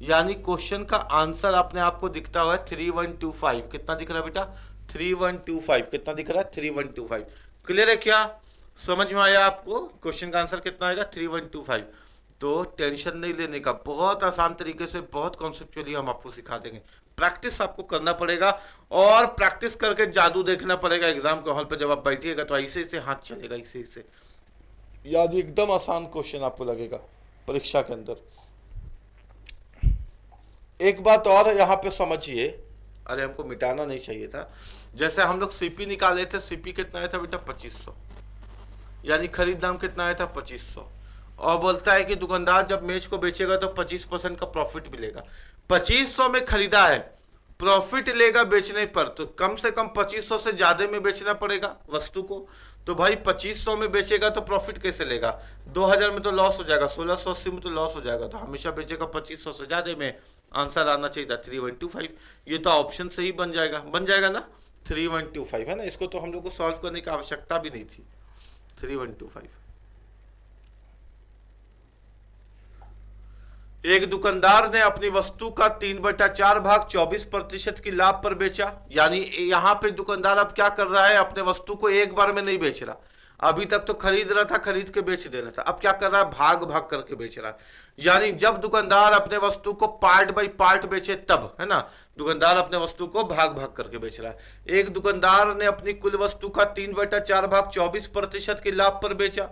यानी क्वेश्चन का आंसर अपने आपको दिखता हुआ है 3125। कितना दिख रहा है बेटा? 3125। कितना दिख रहा है? 3125। क्लियर है क्या? समझ में आया आपको? क्वेश्चन का आंसर कितना आएगा? 3125। तो टेंशन नहीं लेने का, बहुत आसान तरीके से, बहुत कॉन्सेप्चुअली हम आपको सिखा देंगे। प्रैक्टिस आपको करना पड़ेगा और प्रैक्टिस करके जादू देखना पड़ेगा। एग्जाम के हॉल पे जब आप बैठिएगा तो ऐसे ऐसे हाथ चलेगा, ऐसे ऐसे, याद एकदम आसान क्वेश्चन आपको लगेगा परीक्षा के अंदर। एक बात और यहाँ पे समझिए, अरे हमको मिटाना नहीं चाहिए था। जैसे हम लोग सीपी निकाले थे, सीपी कितना आया था बेटा? 2500, यानी खरीद दाम कितना आया था? 2500। और बोलता है कि दुकानदार जब मेज को बेचेगा तो 25% का प्रॉफिट मिलेगा। 2500 में खरीदा है, प्रॉफिट लेगा बेचने पर, तो कम से कम 2500 से ज्यादा में बेचना पड़ेगा वस्तु को। तो भाई 2500 में बेचेगा तो प्रॉफिट कैसे लेगा? 2000 में तो लॉस हो जाएगा, 1680 में तो लॉस हो जाएगा, तो हमेशा बेचेगा 2500 से ज्यादा में। आंसर आना चाहिए था 3125। ये तो ऑप्शन से ही बन जाएगा ना, 3125, है ना। इसको तो हम लोग को सॉल्व करने की आवश्यकता भी नहीं थी। 3125। एक दुकानदार ने अपनी वस्तु का 3/4 भाग 24% की लाभ पर बेचा। यानी यहां पे दुकानदार अब क्या कर रहा है? अपने वस्तु को एक बार में नहीं बेच रहा। अभी तक तो खरीद रहा था, खरीद के बेच दे रहा था, अब क्या कर रहा है? भाग भाग करके बेच रहा है। यानी जब दुकानदार अपने वस्तु को पार्ट बाय पार्ट बेचे तब, है ना, दुकानदार अपने वस्तु को भाग भाग करके बेच रहा है। एक दुकानदार ने अपनी कुल वस्तु का 3/4 भाग 24% के लाभ पर बेचा,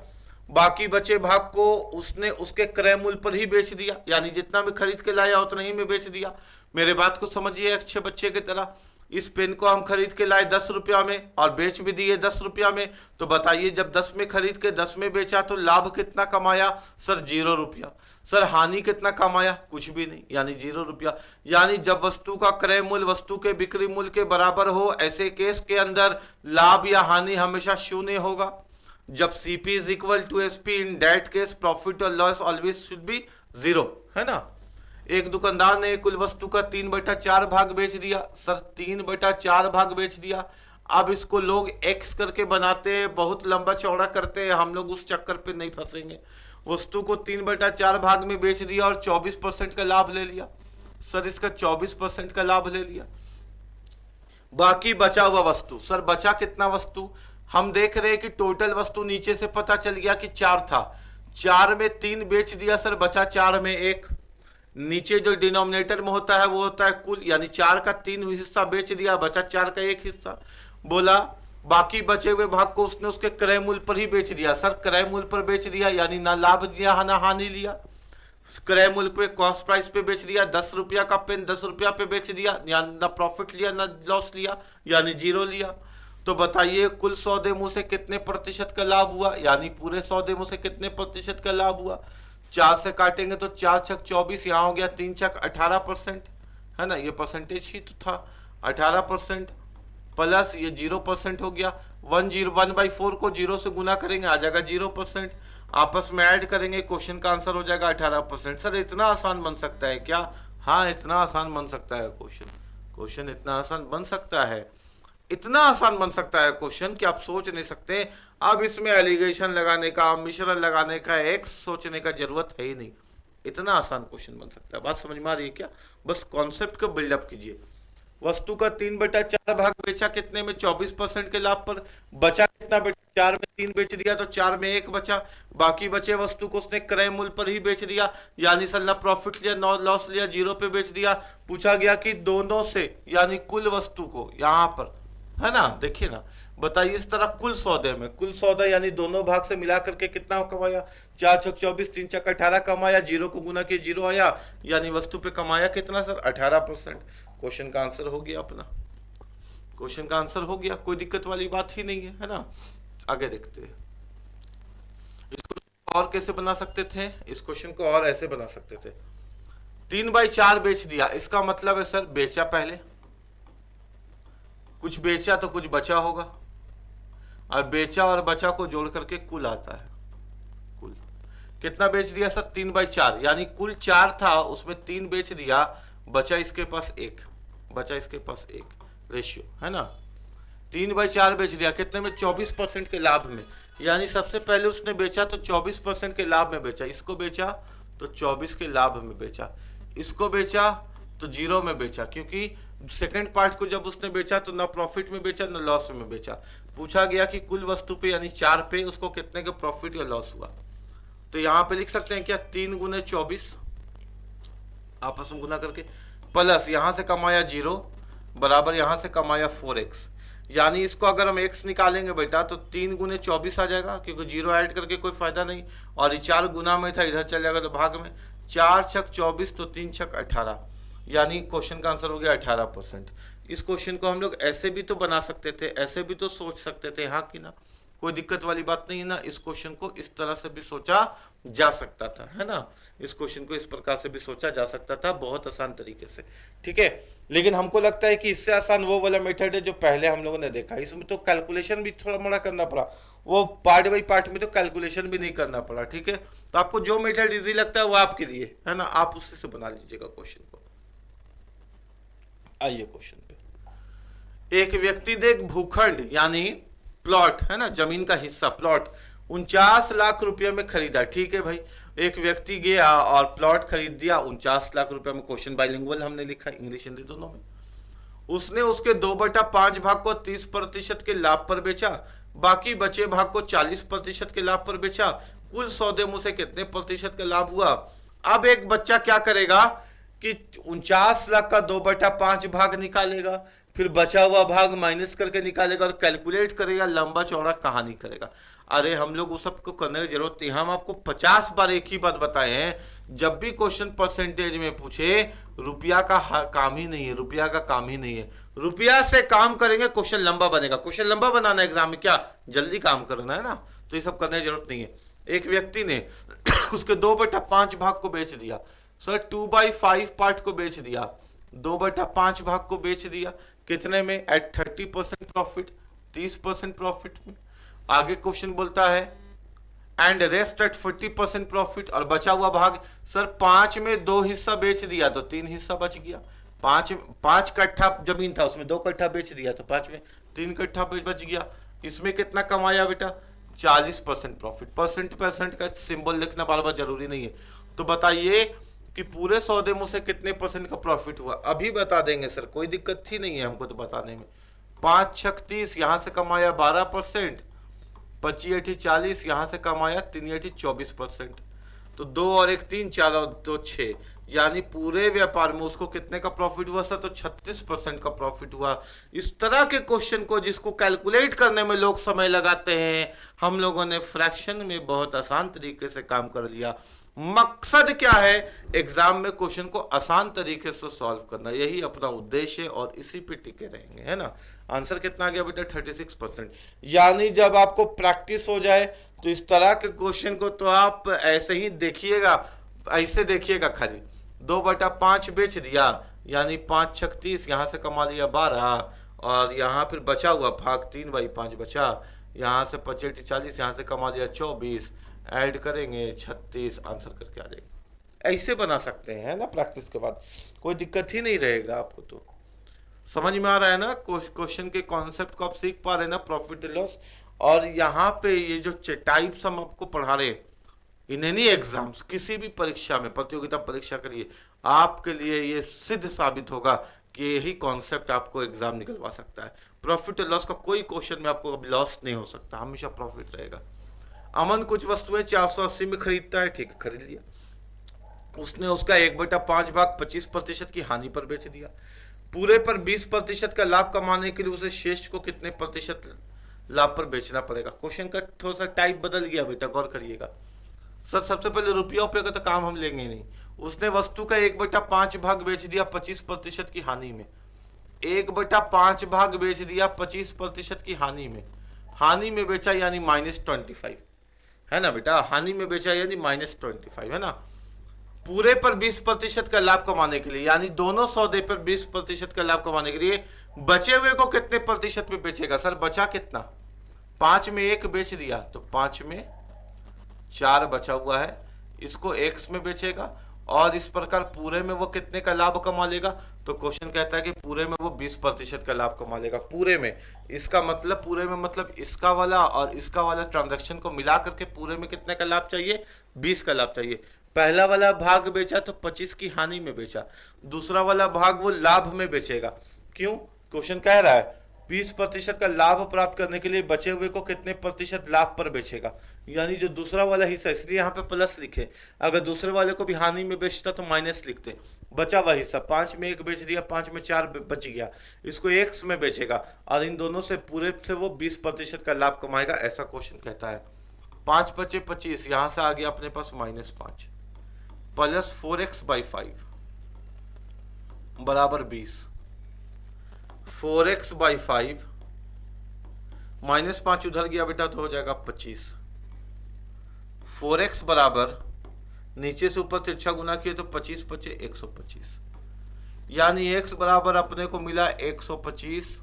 बाकी बचे भाग को उसने उसके क्रय मूल्य पर ही बेच दिया, यानी जितना में खरीद के लाया उतना ही में बेच दिया। मेरे बात को समझिए अच्छे बच्चे की तरह। इस पेन को हम खरीद के लाए 10 रुपया में और बेच भी दिए 10 रुपया में, तो बताइए जब 10 में खरीद के 10 में बेचा तो लाभ कितना कमाया? सर 0 रुपया। सर हानि कितना कमाया? कुछ भी नहीं, यानी 0 रुपया। यानी जब वस्तु का क्रय मूल्य वस्तु के बिक्री मूल्य के बराबर हो, ऐसे केस के अंदर लाभ या हानि हमेशा शून्य होगा। जब CP is equal to SP, in that case profit और लॉस ऑलवेज शुड बी 0, है ना। एक दुकानदार ने कुल वस्तु का 3/4 भाग बेच दिया। सर 3/4 भाग बेच दिया। अब इसको लोग X करके बनाते हैं, बहुत लंबा चौड़ा करते हैं, हम लोग उस चक्कर पे नहीं फंसेंगे। वस्तु को 3/4 भाग में बेच दिया और 24% का लाभ ले लिया। सर इसका 24% का लाभ ले लिया, बाकी बचा हुआ वस्तु। सर बचा कितना वस्तु? हम देख रहे हैं कि टोटल वस्तु नीचे से पता चल गया कि 4 था, 4 में 3 बेच दिया सर, बचा 4 में 1। नीचे जो डिनोमिनेटर में होता है वो होता है कुल, यानी 4 का 3 हिस्सा बेच दिया, बचा 4 का 1 हिस्सा। बोला बाकी बचे हुए भाग को उसने उसके क्रय मूल्य पर ही बेच दिया। सर क्रय मूल्य पर बेच दिया यानी ना लाभ दिया ना हानि लिया। क्रय मूल्य पे कॉस्ट प्राइस पे बेच दिया, 10 रुपया का पेन 10 रुपया पे बेच दिया, यानी ना प्रॉफिट लिया ना लॉस लिया, यानी 0 लिया। तो बताइए कुल सौदे मुंह से कितने प्रतिशत का लाभ हुआ? यानी पूरे सौदे मुंह से कितने प्रतिशत का लाभ हुआ? 4 से काटेंगे तो 4 छक 24, यहाँ हो गया 3 छक 18%, है ना। ये परसेंटेज ही तो था 18%, प्लस ये 0% हो गया। 1/4 को 0 से गुना करेंगे आ जाएगा 0%, आपस में ऐड करेंगे क्वेश्चन का आंसर हो जाएगा 18%। सर इतना आसान बन सकता है क्या? हाँ इतना आसान बन सकता है क्वेश्चन इतना आसान बन सकता है, इतना आसान बन सकता है क्वेश्चन कि आप सोच नहीं सकते। अब इसमें एलिगेशन लगाने का, मिश्रण लगाने का, एक्स सोचने का जरूरत है ही नहीं, इतना आसान क्वेश्चन बन सकता है। बात समझ में आ रही है क्या? बस कॉन्सेप्ट को बिल्डअप कीजिए। वस्तु का 3/4 भाग बेचा कितने में? 24% के लाभ पर। बचा कितना बेटा? 4 में 3 बेच दिया तो 4 में 1 बचा, बाकी बचे वस्तु को उसने क्रय मूल्य पर ही बेच दिया, यानी सर ना प्रॉफिट लिया ना लॉस लिया, 0 पे बेच दिया। पूछा गया कि दोनों से, यानी कुल वस्तु को, यहाँ पर है ना, देखिए ना, बताइए इस तरह कुल सौदे में, कुल सौदा यानी दोनों भाग से मिला करके कितना कमाया, 4 छक 24, 3 छक 18 कमाया, जीरो को गुना किया जीरो आया, यानी वस्तु पे कमाया कितना सर, 18%। क्वेश्चन का आंसर हो गया अपना, क्वेश्चन का आंसर हो गया, कोई दिक्कत वाली बात ही नहीं है ना। आगे देखते हैं, इसको और कैसे बना सकते थे, इस क्वेश्चन को और ऐसे बना सकते थे, 3/4 बेच दिया, इसका मतलब है सर बेचा पहले, कुछ बेचा तो कुछ बचा होगा, और बेचा और बचा को जोड़ करके कुल आता है। कुल कितना बेच दिया सर, 3/4, यानी कुल 4 था उसमें 3 बेच दिया, बचा इसके पास 1, बचा इसके पास 1, रेशियो है ना। 3/4 बेच दिया कितने में, 24% के लाभ में, यानी सबसे पहले उसने बेचा तो 24% के लाभ में बेचा, इसको बेचा तो 24 के लाभ में बेचा, इसको बेचा तो जीरो में बेचा, क्योंकि सेकंड पार्ट को जब उसने बेचा तो ना प्रॉफिट में बेचा ना लॉस में बेचा। पूछा गया कि कुल वस्तु पे यानी 4 पे उसको कितने का प्रॉफिट या लॉस हुआ, तो यहां पे लिख सकते हैं क्या, 3 गुने 24 आपस में गुना करके, प्लस यहां से कमाया 0 बराबर यहां से कमाया 4x, यानी इसको अगर हम x निकालेंगे बेटा तो 3 गुने 24 आ जाएगा, क्योंकि 0 ऐड करके कोई फायदा नहीं, और ये 4 गुना में था, इधर चल जाएगा तो भाग में, 4 छक 24 तो 3 छक 18, यानी क्वेश्चन का आंसर हो गया 18%। इस क्वेश्चन को हम लोग ऐसे भी तो बना सकते थे, ऐसे भी तो सोच सकते थे, हाँ कि ना, कोई दिक्कत वाली बात नहीं है ना। इस क्वेश्चन को इस तरह से भी सोचा जा सकता था, है ना, इस क्वेश्चन को इस प्रकार से भी सोचा जा सकता था, बहुत आसान तरीके से, ठीक है। लेकिन हमको लगता है कि इससे आसान वो वाला मेथड है जो पहले हम लोगों ने देखा, इसमें तो कैलकुलेशन भी थोड़ा मोड़ा करना पड़ा, वो पार्ट बाई पार्ट में तो कैलकुलेशन भी नहीं करना पड़ा, ठीक है। तो आपको जो मेथड इजी लगता है वो आपके लिए, है ना, आप उसी से बना लीजिएगा क्वेश्चन को। आइए क्वेश्चन पे, एक व्यक्ति ने एक भूखंड यानी प्लॉट, है ना, जमीन का हिस्सा प्लॉट 49 लाख रुपए में खरीदा, ठीक है भाई, एक व्यक्ति गया और प्लॉट खरीद दिया 49 लाख रुपए में, क्वेश्चन बाइलिंगुअल हमने लिखा, इंग्लिश हिंदी दोनों में। उसने उसके 2/5 भाग को 30% के लाभ पर बेचा, बाकी बचे भाग को 40% के लाभ पर बेचा, कुल सौदे मुंह से कितने प्रतिशत का लाभ हुआ। अब एक बच्चा क्या करेगा कि 49 लाख का 2/5 भाग निकालेगा, फिर बचा हुआ भाग माइनस करके निकालेगा और कैलकुलेट करेगा, लंबा चौड़ा कहानी करेगा। अरे हम लोग उस सबको करने की जरूरत नहीं, हम आपको 50 बार एक ही बात बताए हैं, जब भी क्वेश्चन परसेंटेज में पूछे, रुपया का काम ही नहीं है, रुपया का काम ही नहीं है, रुपया से काम करेंगे क्वेश्चन लंबा बनेगा, क्वेश्चन लंबा बनाना एग्जाम में, क्या जल्दी काम करना है ना, तो ये सब करने की जरूरत नहीं है। एक व्यक्ति ने उसके 2/5 भाग को बेच दिया, सर 2/5 पार्ट को बेच दिया, 2/5 भाग को बेच दिया, कितने में, एट 30% प्रॉफिट, 30% प्रॉफिट में। आगे क्वेश्चन बोलता है एंड रेस्ट एट 40% प्रॉफिट, और बचा हुआ भाग, सर 5 में 2 हिस्सा बेच दिया तो 3 हिस्सा बच गया, 5 कट्ठा जमीन था उसमें 2 कट्ठा बेच दिया तो 5 में 3 कट्ठा बच गया, इसमें कितना कमाया बेटा, 40% प्रॉफिट। परसेंट का सिंबल लिखना बार बार जरूरी नहीं है। तो बताइए कि पूरे सौदे में से कितने परसेंट का प्रॉफिट हुआ, अभी बता देंगे सर, कोई दिक्कत ही नहीं है हमको तो बताने में। 5 छक 30, यहां से कमाया 12%, 25 8 40, यहां से कमाया 3 8 24%, तो 2 और 1 3, 4 और 2 6, यानी पूरे व्यापार में उसको कितने का प्रॉफिट हुआ सर, तो 36% का प्रॉफिट हुआ। इस तरह के क्वेश्चन को जिसको कैलकुलेट करने में लोग समय लगाते हैं, हम लोगों ने फ्रैक्शन में बहुत आसान तरीके से काम कर लिया। मकसद क्या है, एग्जाम में क्वेश्चन को आसान तरीके से सॉल्व करना, यही अपना उद्देश्य है और इसी पे टिके रहेंगे, है ना। आंसर कितना आ गया बेटा, 36%। यानी जब आपको प्रैक्टिस हो जाए तो इस तरह के क्वेश्चन को तो आप ऐसे ही देखिएगा, ऐसे देखिएगा खाली, 2/5 बेच दिया, यानी 5 छक 30, यहां से कमा लिया 12, और यहाँ फिर बचा हुआ भाग 3/5 बचा, यहाँ से 25 40, यहाँ से कमा लिया 24, ऐड करेंगे 36, आंसर करके आ जाएगा। ऐसे बना सकते हैं ना, प्रैक्टिस के बाद कोई दिक्कत ही नहीं रहेगा आपको। तो समझ में आ रहा है ना, क्वेश्चन के कॉन्सेप्ट को आप सीख पा रहे हैं ना, प्रॉफिट लॉस। और यहाँ पे ये जो टाइप्स हम आपको पढ़ा रहे हैं इन एनी एग्जाम्स, किसी भी परीक्षा में, प्रतियोगिता परीक्षा के लिए, आपके लिए ये सिद्ध साबित होगा कि यही कॉन्सेप्ट आपको एग्जाम निकलवा सकता है। प्रॉफिट और लॉस का कोई क्वेश्चन में आपको लॉस नहीं हो सकता, हमेशा प्रॉफिट रहेगा। अमन कुछ वस्तुएं 480 में खरीदता है, ठीक है, खरीद लिया, उसने उसका 1/5 भाग 25% की हानि पर बेच दिया, पूरे पर 20% का लाभ कमाने के लिए उसे शेष को कितने प्रतिशत लाभ पर बेचना पड़ेगा। क्वेश्चन का थोड़ा सा टाइप बदल गया बेटा, गौर करिएगा। सर सबसे पहले रुपया उपया का तो काम हम लेंगे नहीं। उसने वस्तु का 1/5 भाग बेच दिया 25% की हानि में। 1/5 भाग बेच दिया 25% की हानि में। हानि में बेचा यानी -25, है ना बेटा, हानि में बेचा यानी -25, है ना। पूरे पर 20% का लाभ कमाने के लिए, यानी दोनों सौदे पर 20% का लाभ कमाने के लिए बचे हुए को कितने प्रतिशत में बेचेगा। सर बचा कितना, 5 में 1 बेच दिया तो 5 में 4 बचा हुआ है, इसको x में बेचेगा। और इस प्रकार पूरे में वो कितने का लाभ कमा लेगा, तो क्वेश्चन कहता है कि पूरे में वो 20% का लाभ कमा लेगा। पूरे में, इसका मतलब पूरे में मतलब इसका वाला और इसका वाला ट्रांजैक्शन को मिला करके पूरे में कितने का लाभ चाहिए, 20 का लाभ चाहिए। पहला वाला भाग बेचा तो 25 की हानि में बेचा, दूसरा वाला भाग वो लाभ में बेचेगा। क्यों, क्वेश्चन कह रहा है 20% का लाभ प्राप्त करने के लिए बचे हुए को कितने प्रतिशत लाभ पर बेचेगा, यानी जो दूसरा वाला हिस्सा, इसलिए यहाँ पे प्लस लिखे। अगर दूसरे वाले को भी हानि में बेचता तो माइनस लिखते। बचा हुआ हिस्सा 5 में 1 बेच दिया, 5 में 4 बच गया, इसको x में बेचेगा और इन दोनों से पूरे से वो 20% का लाभ कमाएगा, ऐसा क्वेश्चन कहता है। 5 बचे 25, यहां से आ गया अपने पास -5 प्लस 4x/5 बराबर 20। 4x/5 -5 उधर गया बेटा तो हो जाएगा 25। 4x बराबर नीचे से ऊपर तिरछा गुना किए तो 25 बचे 125, यानी x बराबर अपने को मिला 125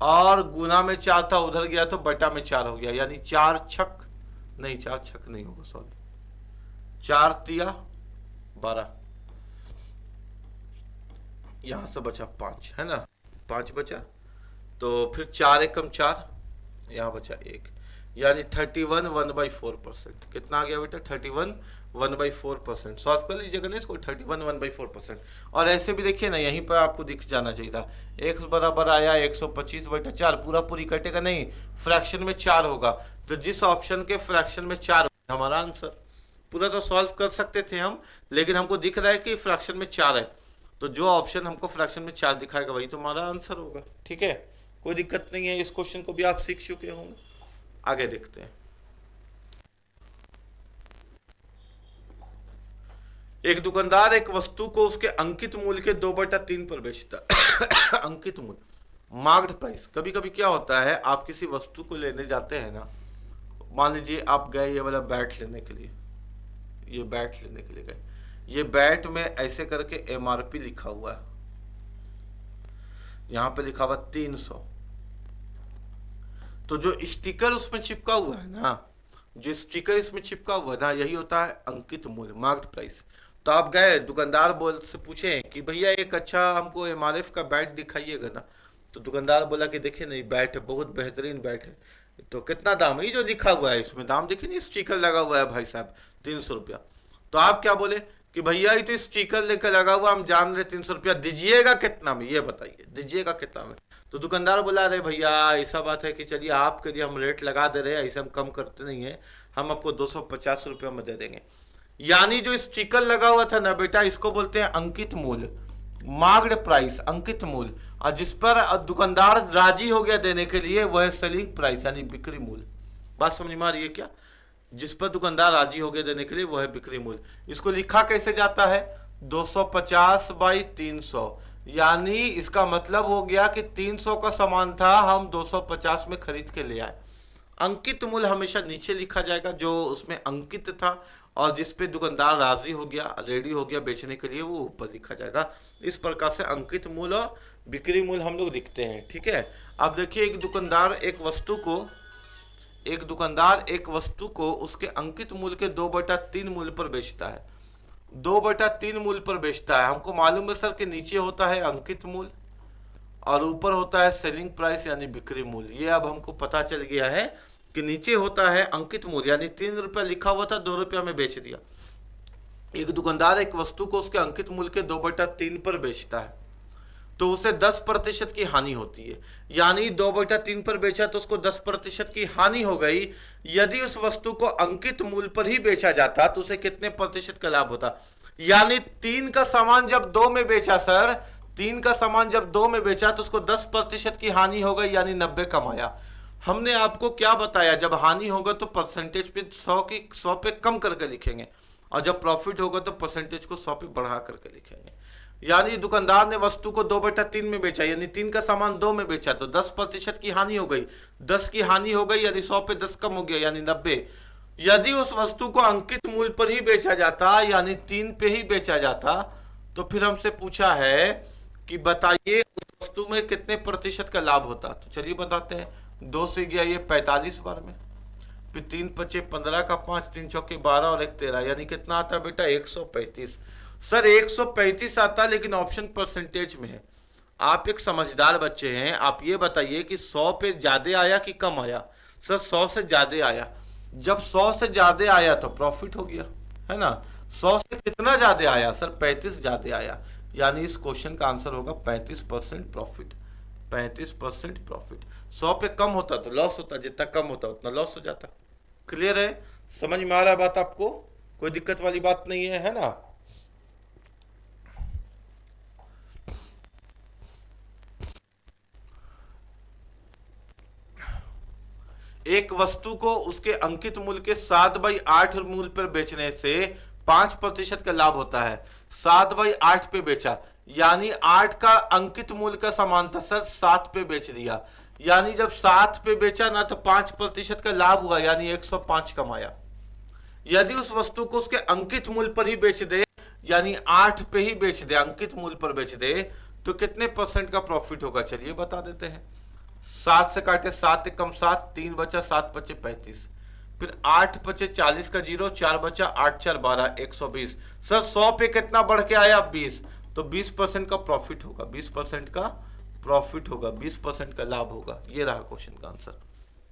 और गुना में 4 था, उधर गया तो बटा में 4 हो गया, यानी 4 छक नहीं होगा, सॉरी 4 तिया 12, यहां से बचा 5, है ना, 5 बचा तो फिर 4 एकम 4, यहां बचा 1, यानी 31 1/4%। कितना आ गया बेटा, 31 1/4%। सॉल्व कर लीजिएगा ना इसको, 31 1/4%। और ऐसे भी देखिए ना, यहीं पर आपको दिख जाना चाहिए था, x बराबर आया 125/4, पूरा पूरी कटेगा नहीं, फ्रैक्शन में 4 होगा, तो जिस ऑप्शन के फ्रैक्शन में 4 हमारा आंसर। पूरा तो सॉल्व कर सकते थे हम, लेकिन हमको दिख रहा है कि फ्रैक्शन में 4 है, तो जो ऑप्शन हमको फ्रैक्शन में 4 दिखाएगा वही तो हमारा आंसर होगा। ठीक है, कोई दिक्कत नहीं है, इस क्वेश्चन को भी आप सीख चुके होंगे। आगे देखते हैं। एक दुकानदार एक वस्तु को उसके अंकित मूल्य के 2/3 पर बेचता है। अंकित मूल्य, मार्क्ड प्राइस। कभी कभी क्या होता है, आप किसी वस्तु को लेने जाते हैं ना, मान लीजिए आप गए ये वाला बैट लेने के लिए, ये बैट लेने के लिए गए, ये बैट में ऐसे करके MRP लिखा हुआ है, यहां पे लिखा हुआ 300, तो जो स्टिकर उसमें चिपका हुआ है ना, जो स्टिकर इसमें चिपका हुआ है ना, यही होता है अंकित मूल्य, मार्क्ड प्राइस। तो आप गए दुकानदार से पूछे कि भैया एक अच्छा हमको MRF का बैट दिखाइएगा ना, तो दुकानदार बोला कि देखिए नहीं, बैट है, बहुत बेहतरीन बैट है, तो कितना दाम है, ये जो लिखा हुआ है इसमें दाम देखिए नहीं, स्टिकर लगा हुआ है भाई साहब 300 रुपया। तो आप क्या बोले कि भैया ये तो स्टिकर लेकर लगा हुआ, हम जान रहे 300 रुपया, दीजिएगा कितना में, ये बताइए दीजिएगा कितना में। तो दुकानदार बोला अरे भैया ऐसा बात है कि चलिए आपके लिए हम रेट लगा दे रहे हैं, ऐसे हम कम करते नहीं है, हम आपको 250 रुपया में दे देंगे। यानी जो स्टिकर लगा हुआ था ना बेटा, इसको बोलते हैं अंकित मूल्य, मार्क्ड प्राइस, अंकित मूल्य, और जिस पर दुकानदार राजी हो गया देने के लिए वह सेलिंग प्राइस यानी बिक्री मूल्य। बात समझ में आ रही है क्या, जिस पर दुकानदार राजी हो गया देने के लिए वह है बिक्री मूल्य। इसको लिखा कैसे जाता है, 250/300, यानी इसका मतलब हो गया कि 300 का सामान था, हम 250 में खरीद के ले आए। अंकित मूल्य हमेशा नीचे लिखा जाएगा, जो उसमें अंकित था और जिस पे दुकानदार राजी हो गया, रेडी हो गया बेचने के लिए, वो ऊपर लिखा जाएगा। इस प्रकार से अंकित मूल्य और बिक्री मूल्य हम लोग लिखते हैं। ठीक है, अब देखिए एक दुकानदार एक वस्तु को उसके अंकित मूल्य के 2/3 मूल्य पर बेचता है, 2/3 मूल्य पर बेचता है। हमको मालूम है सर कि नीचे होता है अंकित मूल्य और ऊपर होता है सेलिंग प्राइस यानी बिक्री मूल्य। ये अब हमको पता चल गया है कि नीचे होता है अंकित मूल्य, यानी 3 रुपया लिखा हुआ था, 2 रुपया में बेच दिया। एक दुकानदार एक वस्तु को उसके अंकित मूल्य के 2/3 पर बेचता है, तो उसे 10% की हानि होती है, यानी 2/3 पर बेचा तो उसको 10% की हानि हो गई। यदि उस वस्तु को अंकित मूल्य पर ही बेचा जाता तो उसे कितने प्रतिशत का लाभ होता, यानी 3 का सामान जब 2 में बेचा सर 3 का सामान जब 2 में बेचा तो उसको 10% की हानि हो गई, यानी 90 कमाया। हमने आपको क्या बताया, जब हानि होगा तो परसेंटेज पे 100 पे कम करके लिखेंगे, और जब प्रॉफिट होगा तो परसेंटेज को 100 पे बढ़ा करके लिखेंगे। यानी दुकानदार ने वस्तु को 2/3 में बेचा, यानी 3 का सामान 2 में बेचा तो 10% की हानि हो गई। 10 की हानि हो गई यानी 100 पे 10 कम हो गया, यानी 90। यदि उस वस्तु को अंकित मूल्य पर ही बेचा जाता, यानी 3 पे ही बेचा जाता, तो फिर हमसे पूछा है कि बताइए उस वस्तु में कितने प्रतिशत का लाभ होता। तो चलिए बताते हैं। 2 से गया ये 45 बार में, फिर 3 पचे 15 का 5, 3 चौके 12 और 1 13, यानी कितना आता है बेटा 135। सर 135 आता है, लेकिन ऑप्शन परसेंटेज में है। आप एक समझदार बच्चे हैं, आप ये बताइए कि 100 पे ज्यादा आया कि कम आया। सर 100 से ज्यादा आया। जब 100 से ज्यादा आया तो प्रॉफिट हो गया, है ना। 100 से कितना ज्यादा आया सर, 35 ज्यादा आया, यानी इस क्वेश्चन का आंसर होगा 35% प्रॉफिट। 35% प्रॉफिट। 100 पे कम होता तो लॉस होता, जितना कम होता उतना लॉस हो जाता। क्लियर है, समझ में आ रहा है बात आपको, कोई दिक्कत वाली बात नहीं है ना। एक वस्तु को उसके अंकित मूल्य के 7/8 मूल्य पर बेचने से 5% का लाभ होता है। 7/8 पे बेचा, यानी 8 का अंकित मूल्य का सामान था सर, 7 पे बेच दिया, यानी जब 7 पे बेचा ना तो 5% का लाभ हुआ, यानी 105 कमाया। यदि उस वस्तु को उसके अंकित मूल्य पर ही बेच दे, यानी 8 पे ही बेच दे, अंकित मूल्य पर बेच दे, तो कितने परसेंट का प्रॉफिट होगा चलिए बता देते हैं। 7 से काटे 7 कम 7, 3 बचा, 7 बचे 35, फिर 8 बचे 40 का 0, 4 बचा, 8 4 12, 120। सर 100 पे कितना बढ़ के आया 20, तो 20% का प्रॉफिट होगा, 20% का प्रॉफिट होगा, 20% का लाभ होगा। ये रहा क्वेश्चन का आंसर।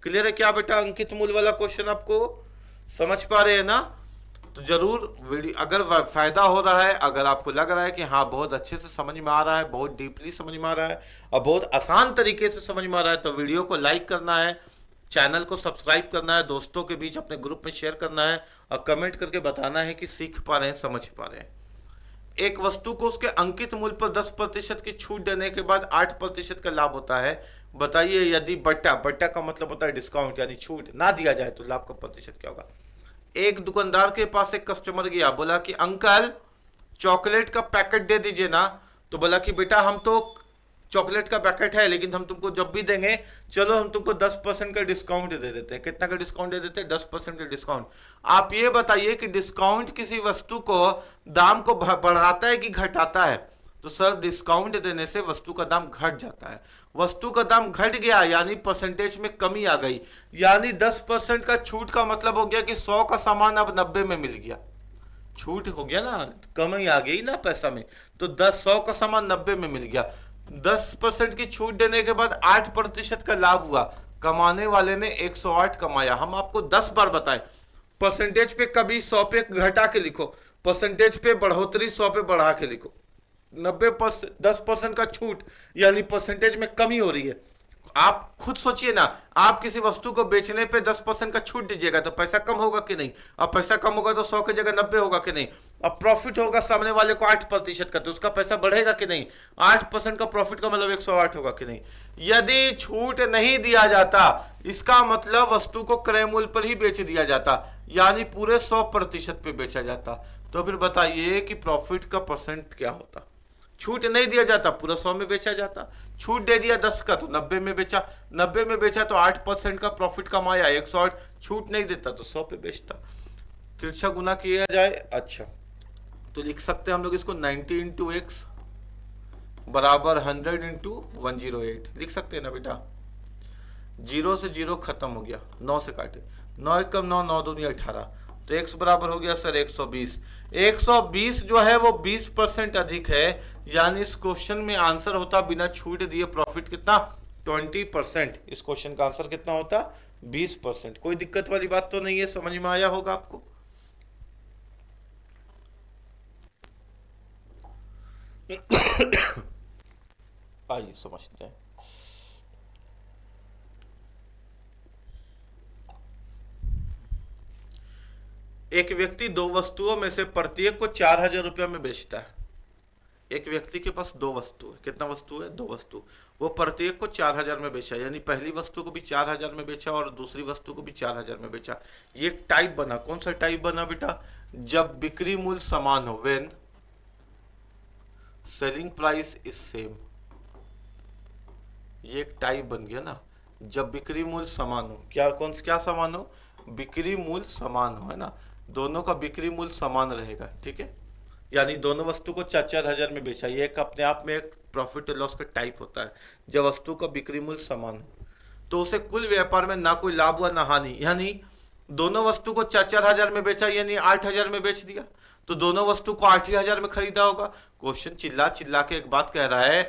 क्लियर है क्या बेटा, अंकित मूल्य वाला क्वेश्चन आपको समझ पा रहे हैं ना। तो जरूर वीडियो अगर फायदा हो रहा है, अगर आपको लग रहा है कि हाँ बहुत अच्छे से समझ में आ रहा है, बहुत डीपली समझ में आ रहा है और बहुत आसान तरीके से समझ में आ रहा है, तो वीडियो को लाइक करना है, चैनल को सब्सक्राइब करना है, दोस्तों के बीच अपने ग्रुप में शेयर करना है और कमेंट करके बताना है कि सीख पा रहे हैं, समझ पा रहे हैं। एक वस्तु को उसके अंकित मूल्य पर 10% की छूट देने के बाद 8% का लाभ होता है। बताइए यदि बट्टा, बट्टा का मतलब होता है डिस्काउंट, यानी छूट ना दिया जाए तो लाभ का प्रतिशत क्या होगा। एक दुकानदार के पास एक कस्टमर गया, बोला कि अंकल चॉकलेट का पैकेट दे दीजिए ना। तो बोला कि बेटा हम तो चॉकलेट का पैकेट है, लेकिन हम तुमको जब भी देंगे, चलो हम तुमको 10% का डिस्काउंट दे देते हैं। कितना का डिस्काउंट दे देते हैं, 10% का डिस्काउंट। आप ये बताइए कि डिस्काउंट किसी वस्तु को दाम को बढ़ाता है कि घटाता है। तो सर डिस्काउंट देने से वस्तु का दाम घट जाता है। वस्तु का दाम घट गया यानी परसेंटेज में कमी आ गई, यानी 10% का छूट का मतलब हो गया कि 100 का सामान अब 90 में मिल गया। छूट हो गया ना, कमी आ गई ना पैसा में, तो 100 का सामान 90 में मिल गया। 10% की छूट देने के बाद 8% का लाभ हुआ, कमाने वाले ने 108 कमाया। हम आपको 10 बार बताएं, परसेंटेज पे कभी 100 पे घटा के लिखो, परसेंटेज पे बढ़ोतरी 100 पे बढ़ा के लिखो। 90% 10% का छूट यानी परसेंटेज में कमी हो रही है। आप खुद सोचिए ना, आप किसी वस्तु को बेचने पे 10% का छूट दीजिएगा तो पैसा कम होगा कि नहीं। अब पैसा कम होगा तो 100 की जगह 90 होगा कि नहीं। अब प्रॉफिट होगा सामने वाले को 8% का, तो उसका पैसा बढ़ेगा कि नहीं। 8% का प्रॉफिट का मतलब 108 होगा कि नहीं। यदि छूट नहीं दिया जाता, इसका मतलब वस्तु को क्रय मूल्य पर ही बेच दिया जाता, यानी पूरे 100% पे बेचा जाता। तो फिर बताइए कि प्रॉफिट का परसेंट क्या होता। छूट नहीं दिया जाता, पूरा 100 में बेचा जाता। छूट दे दिया 10 का तो 90 में बेचा, 90 में बेचा तो 8% का प्रॉफिट कमाया, 108। छूट नहीं देता तो 100 पे बेचता। तिरछा गुना किया जाए, अच्छा तो लिख सकते हैं हम लोग इसको 90 इंटू एक्स बराबर 100 इंटू 108 लिख सकते हैं ना बेटा। 0 से 0 खत्म हो गया, 9 से काटे, 9 कम 9, 9 दूनी 18, तो x बराबर हो गया सर 120। 120 जो है वो 20% अधिक है, यानी इस क्वेश्चन में आंसर होता बिना छूट दिए प्रॉफिट कितना, 20%। इस क्वेश्चन का आंसर कितना होता, 20%। कोई दिक्कत वाली बात तो नहीं है, समझ में आया होगा आपको। आइए समझते हैं। एक व्यक्ति दो वस्तुओं में से प्रत्येक को 4000 रुपये में बेचता है। एक व्यक्ति के पास दो वस्तु है, कितना वस्तु है, दो वस्तु, वो प्रत्येक को 4000 में बेचा, यानी पहली वस्तु को भी 4000 में बेचा और दूसरी वस्तु को भी 4000 में बेचा। ये एक टाइप बना, कौन सा टाइप बना बेटा, जब बिक्री मूल्य समान हो, when selling price is same. ये एक टाइप बन गया ना, जब बिक्री मूल्य समान हो, क्या समान हो, बिक्री मूल्य समान हो, है ना, दोनों का बिक्री मूल्य समान रहेगा, ठीक है, यानी दोनों वस्तु को 4000 में बेचा। ये एक अपने आप में एक प्रॉफिट और लॉस का टाइप होता है, जब वस्तु का बिक्री मूल्य समान हो तो उसे कुल व्यापार में ना कोई लाभ हुआ ना हानि, यानी दोनों वस्तु को 4000 में बेचा यानी 8000 में बेच दिया, तो दोनों वस्तु को 8000 में खरीदा होगा। क्वेश्चन चिल्ला चिल्ला के एक बात कह रहा है,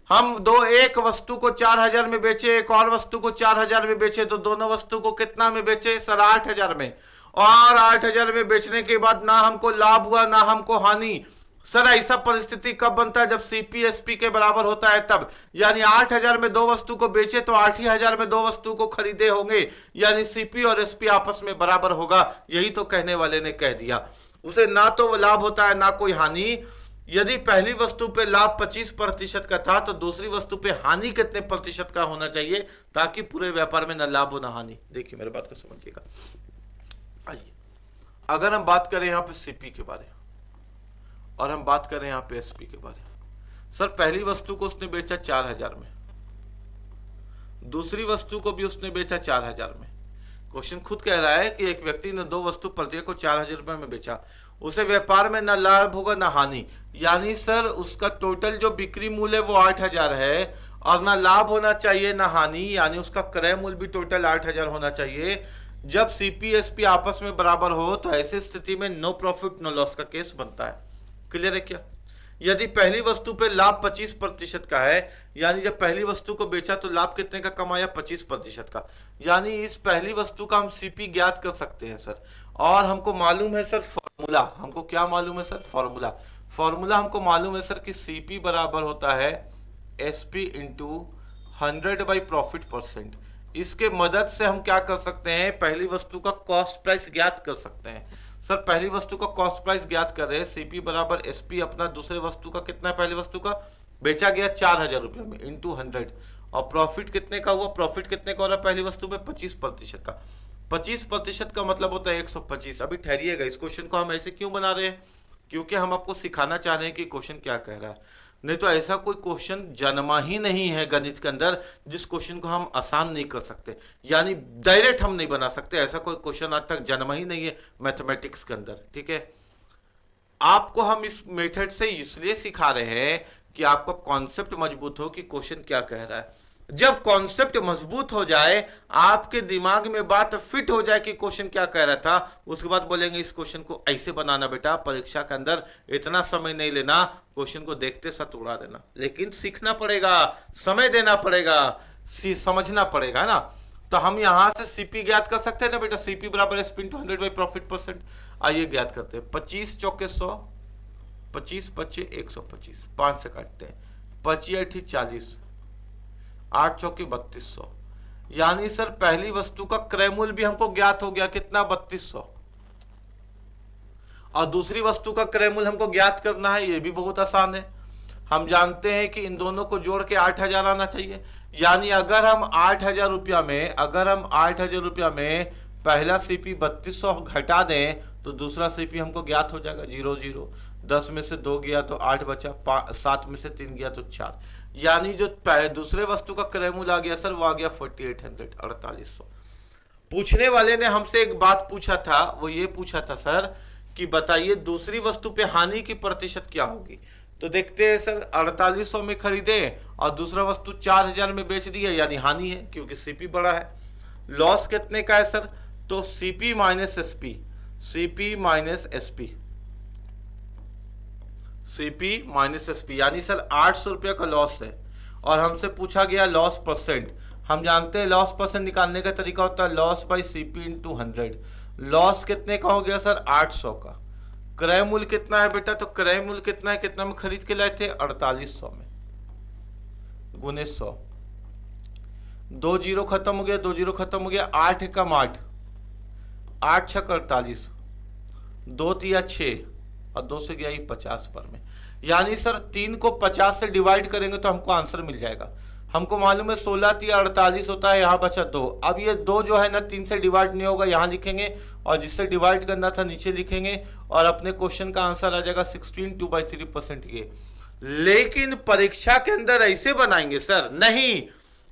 हम एक वस्तु को 4000 में बेचे, एक और वस्तु को 4000 में बेचे, तो दोनों वस्तु को कितना में बेचे सर, 8000 में, और 8000 में बेचने के बाद ना हमको लाभ हुआ ना हमको हानि। सर ऐसा परिस्थिति कब बनता है, जब सीपी एसपी के बराबर होता है तब, यानी 8000 में दो वस्तु को बेचे तो 8000 में दो वस्तु को खरीदे होंगे, यानी सीपी और एसपी आपस में बराबर होगा। यही तो कहने वाले ने कह दिया, उसे ना तो लाभ होता है ना कोई हानि। यदि पहली वस्तु पे लाभ 25% का था तो दूसरी वस्तु पे हानि कितने प्रतिशत का होना चाहिए, ताकि पूरे व्यापार में न लाभ हो ना हानि। देखिए मेरे बात को समझिएगा। आइए अगर हम बात करें यहाँ पे सीपी के बारे में और हम बात करें यहाँ पे एसपी के बारे में, सर पहली वस्तु को उसने बेचा 4000 में, दूसरी वस्तु को भी उसने बेचा 4000 में। क्वेश्चन खुद कह रहा है कि एक व्यक्ति ने दो वस्तु प्रत्येक को 4000 रुपए में बेचा, उसे व्यापार में ना लाभ होगा ना हानि, यानी सर उसका टोटल जो बिक्री मूल्य है वो 8000 है और ना लाभ होना चाहिए ना हानि, यानी उसका क्रय मूल्य भी टोटल 8000 होना चाहिए। जब सीपी एसपी आपस में बराबर हो तो ऐसी स्थिति में नो प्रॉफिट नो लॉस का केस बनता है। क्लियर है क्या? यदि पहली वस्तु पे लाभ 25% का है, यानी जब पहली वस्तु को बेचा तो लाभ कितने का कमाया, 25% का, यानी इस पहली वस्तु का हम सीपी ज्ञात कर सकते हैं सर। और हमको मालूम है सर फॉर्मूला, हमको क्या मालूम है सर, फॉर्मूला हमको मालूम है सर कि सीपी बराबर होता है एसपी इंटू 100/प्रॉफिट%। इसके मदद से हम क्या कर सकते हैं, पहली वस्तु का कॉस्ट प्राइस ज्ञात कर सकते हैं। सर पहली वस्तु का कॉस्ट प्राइस ज्ञात कर रहे हैं, सीपी बराबर एसपी अपना दूसरे वस्तु का कितना है, पहली वस्तु का बेचा गया 4000 रुपये में इंटू 100, और प्रॉफिट कितने का हुआ, प्रॉफिट कितने का हो रहा है पहली वस्तु में 25% का। 25% का मतलब होता है 125। अभी ठहरिएगा, इस क्वेश्चन को हम ऐसे क्यों बना रहे हैं, क्योंकि हम आपको सिखाना चाह रहे हैं कि क्वेश्चन क्या कह रहा है। नहीं तो ऐसा कोई क्वेश्चन जन्मा ही नहीं है गणित के अंदर जिस क्वेश्चन को हम आसान नहीं कर सकते, यानी डायरेक्ट हम नहीं बना सकते, ऐसा कोई क्वेश्चन आज तक जन्मा ही नहीं है मैथमेटिक्स के अंदर। ठीक है, आपको हम इस मेथड से इसलिए सिखा रहे हैं कि आपका कॉन्सेप्ट मजबूत हो कि क्वेश्चन क्या कह रहा है। जब कॉन्सेप्ट मजबूत हो जाए, आपके दिमाग में बात फिट हो जाए कि क्वेश्चन क्या कह रहा था, उसके बाद बोलेंगे इस क्वेश्चन को ऐसे बनाना बेटा, परीक्षा के अंदर इतना समय नहीं लेना, क्वेश्चन को देखते साथ उड़ा देना। लेकिन सीखना पड़ेगा, समय देना पड़ेगा, समझना पड़ेगा ना। तो हम यहां से सीपी ज्ञात कर सकते हैं ना बेटा, सीपी बराबर एसपी इंटू 100/प्रॉफिट%। आइए ज्ञात करते हैं। 25 चौके 100, 25 25 125, 5 से काटते हैं, 25 8 40, 8 चौके 3200, यानी सर पहली वस्तु का क्रय मूल्य भी हमको ज्ञात हो गया, कितना 3200, और दूसरी वस्तु का क्रय मूल्य हमको ज्ञात करना है, ये भी बहुत आसान है। हम जानते हैं कि इन दोनों को जोड़ के 8000 आना चाहिए, यानी अगर हम 8000 रुपया में, अगर हम 8000 रुपया में पहला सीपी 3200 घटा दें तो दूसरा सीपी हमको ज्ञात हो जाएगा। 0 0, 10 में से 2 गया तो 8 बचा, 7 में से 3 गया तो 4, यानी जो दूसरे वस्तु का क्रय मूल्य आ गया सर वो आ गया 4800, 4800। पूछने वाले ने हमसे एक बात पूछा था, वो ये पूछा था सर कि बताइए दूसरी वस्तु पे हानि की प्रतिशत क्या होगी। तो देखते हैं सर, 4800 में खरीदे और दूसरा वस्तु 4000 में बेच दिया, यानी हानि है क्योंकि सीपी बड़ा है। लॉस कितने का है सर, तो CP minus SP, CP minus SP, CP minus SP, यानी सर 800 रुपये का लॉस है। और हमसे पूछा गया लॉस परसेंट, हम जानते हैं लॉस परसेंट निकालने का तरीका होता है loss by CP into 100। Loss कितने का हो गया सर, 800 का। क्रय मूल्य कितना है बेटा, तो क्रय मूल्य कितना है, कितना में खरीद के लाए थे, 4800 में, गुने 100, 2 जीरो खत्म हो गया, 2 जीरो खत्म हो गया, 8 एकम 8, 8 6 48, 2 तिया 6 और 2 से गया 50 पर में, यानी सर 3 को 50 से डिवाइड करेंगे तो हमको आंसर मिल जाएगा। हमको मालूम है 16 3 48 होता है, यहाँ बचा 2। अब ये 2 जो है ना 3 से डिवाइड नहीं होगा, यहाँ लिखेंगे और जिससे डिवाइड करना था नीचे लिखेंगे और अपने क्वेश्चन का आंसर आ जाएगा 16 2/3%। ये लेकिन परीक्षा के अंदर ऐसे बनाएंगे सर? नहीं,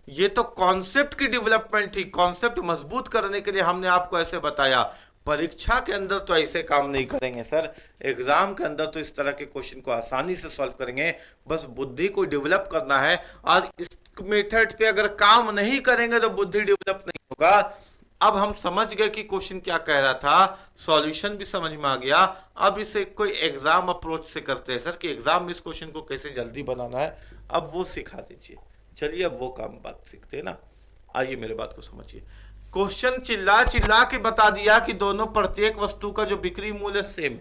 ये तो कॉन्सेप्ट की डेवलपमेंट थी, कॉन्सेप्ट मजबूत करने के लिए हमने आपको ऐसे बताया। परीक्षा के अंदर तो ऐसे काम नहीं करेंगे सर, एग्जाम के अंदर तो इस तरह के क्वेश्चन को आसानी से सॉल्व करेंगे। बस बुद्धि को डेवलप करना है, और इस मेथड पे अगर काम नहीं करेंगे तो बुद्धि डेवलप नहीं होगा। अब हम समझ गए कि क्वेश्चन क्या कह रहा था, सॉल्यूशन भी समझ में आ गया। अब इसे कोई एग्जाम अप्रोच से करते हैं सर, कि एग्जाम में इस क्वेश्चन को कैसे जल्दी बनाना है, अब वो सिखा दीजिए। चलिए अब वो काम बात सीखते हैं ना। आइए मेरे बात को समझिए। क्वेश्चन चिल्ला चिल्ला के बता दिया कि दोनों प्रत्येक वस्तु का जो बिक्री मूल्य सेम,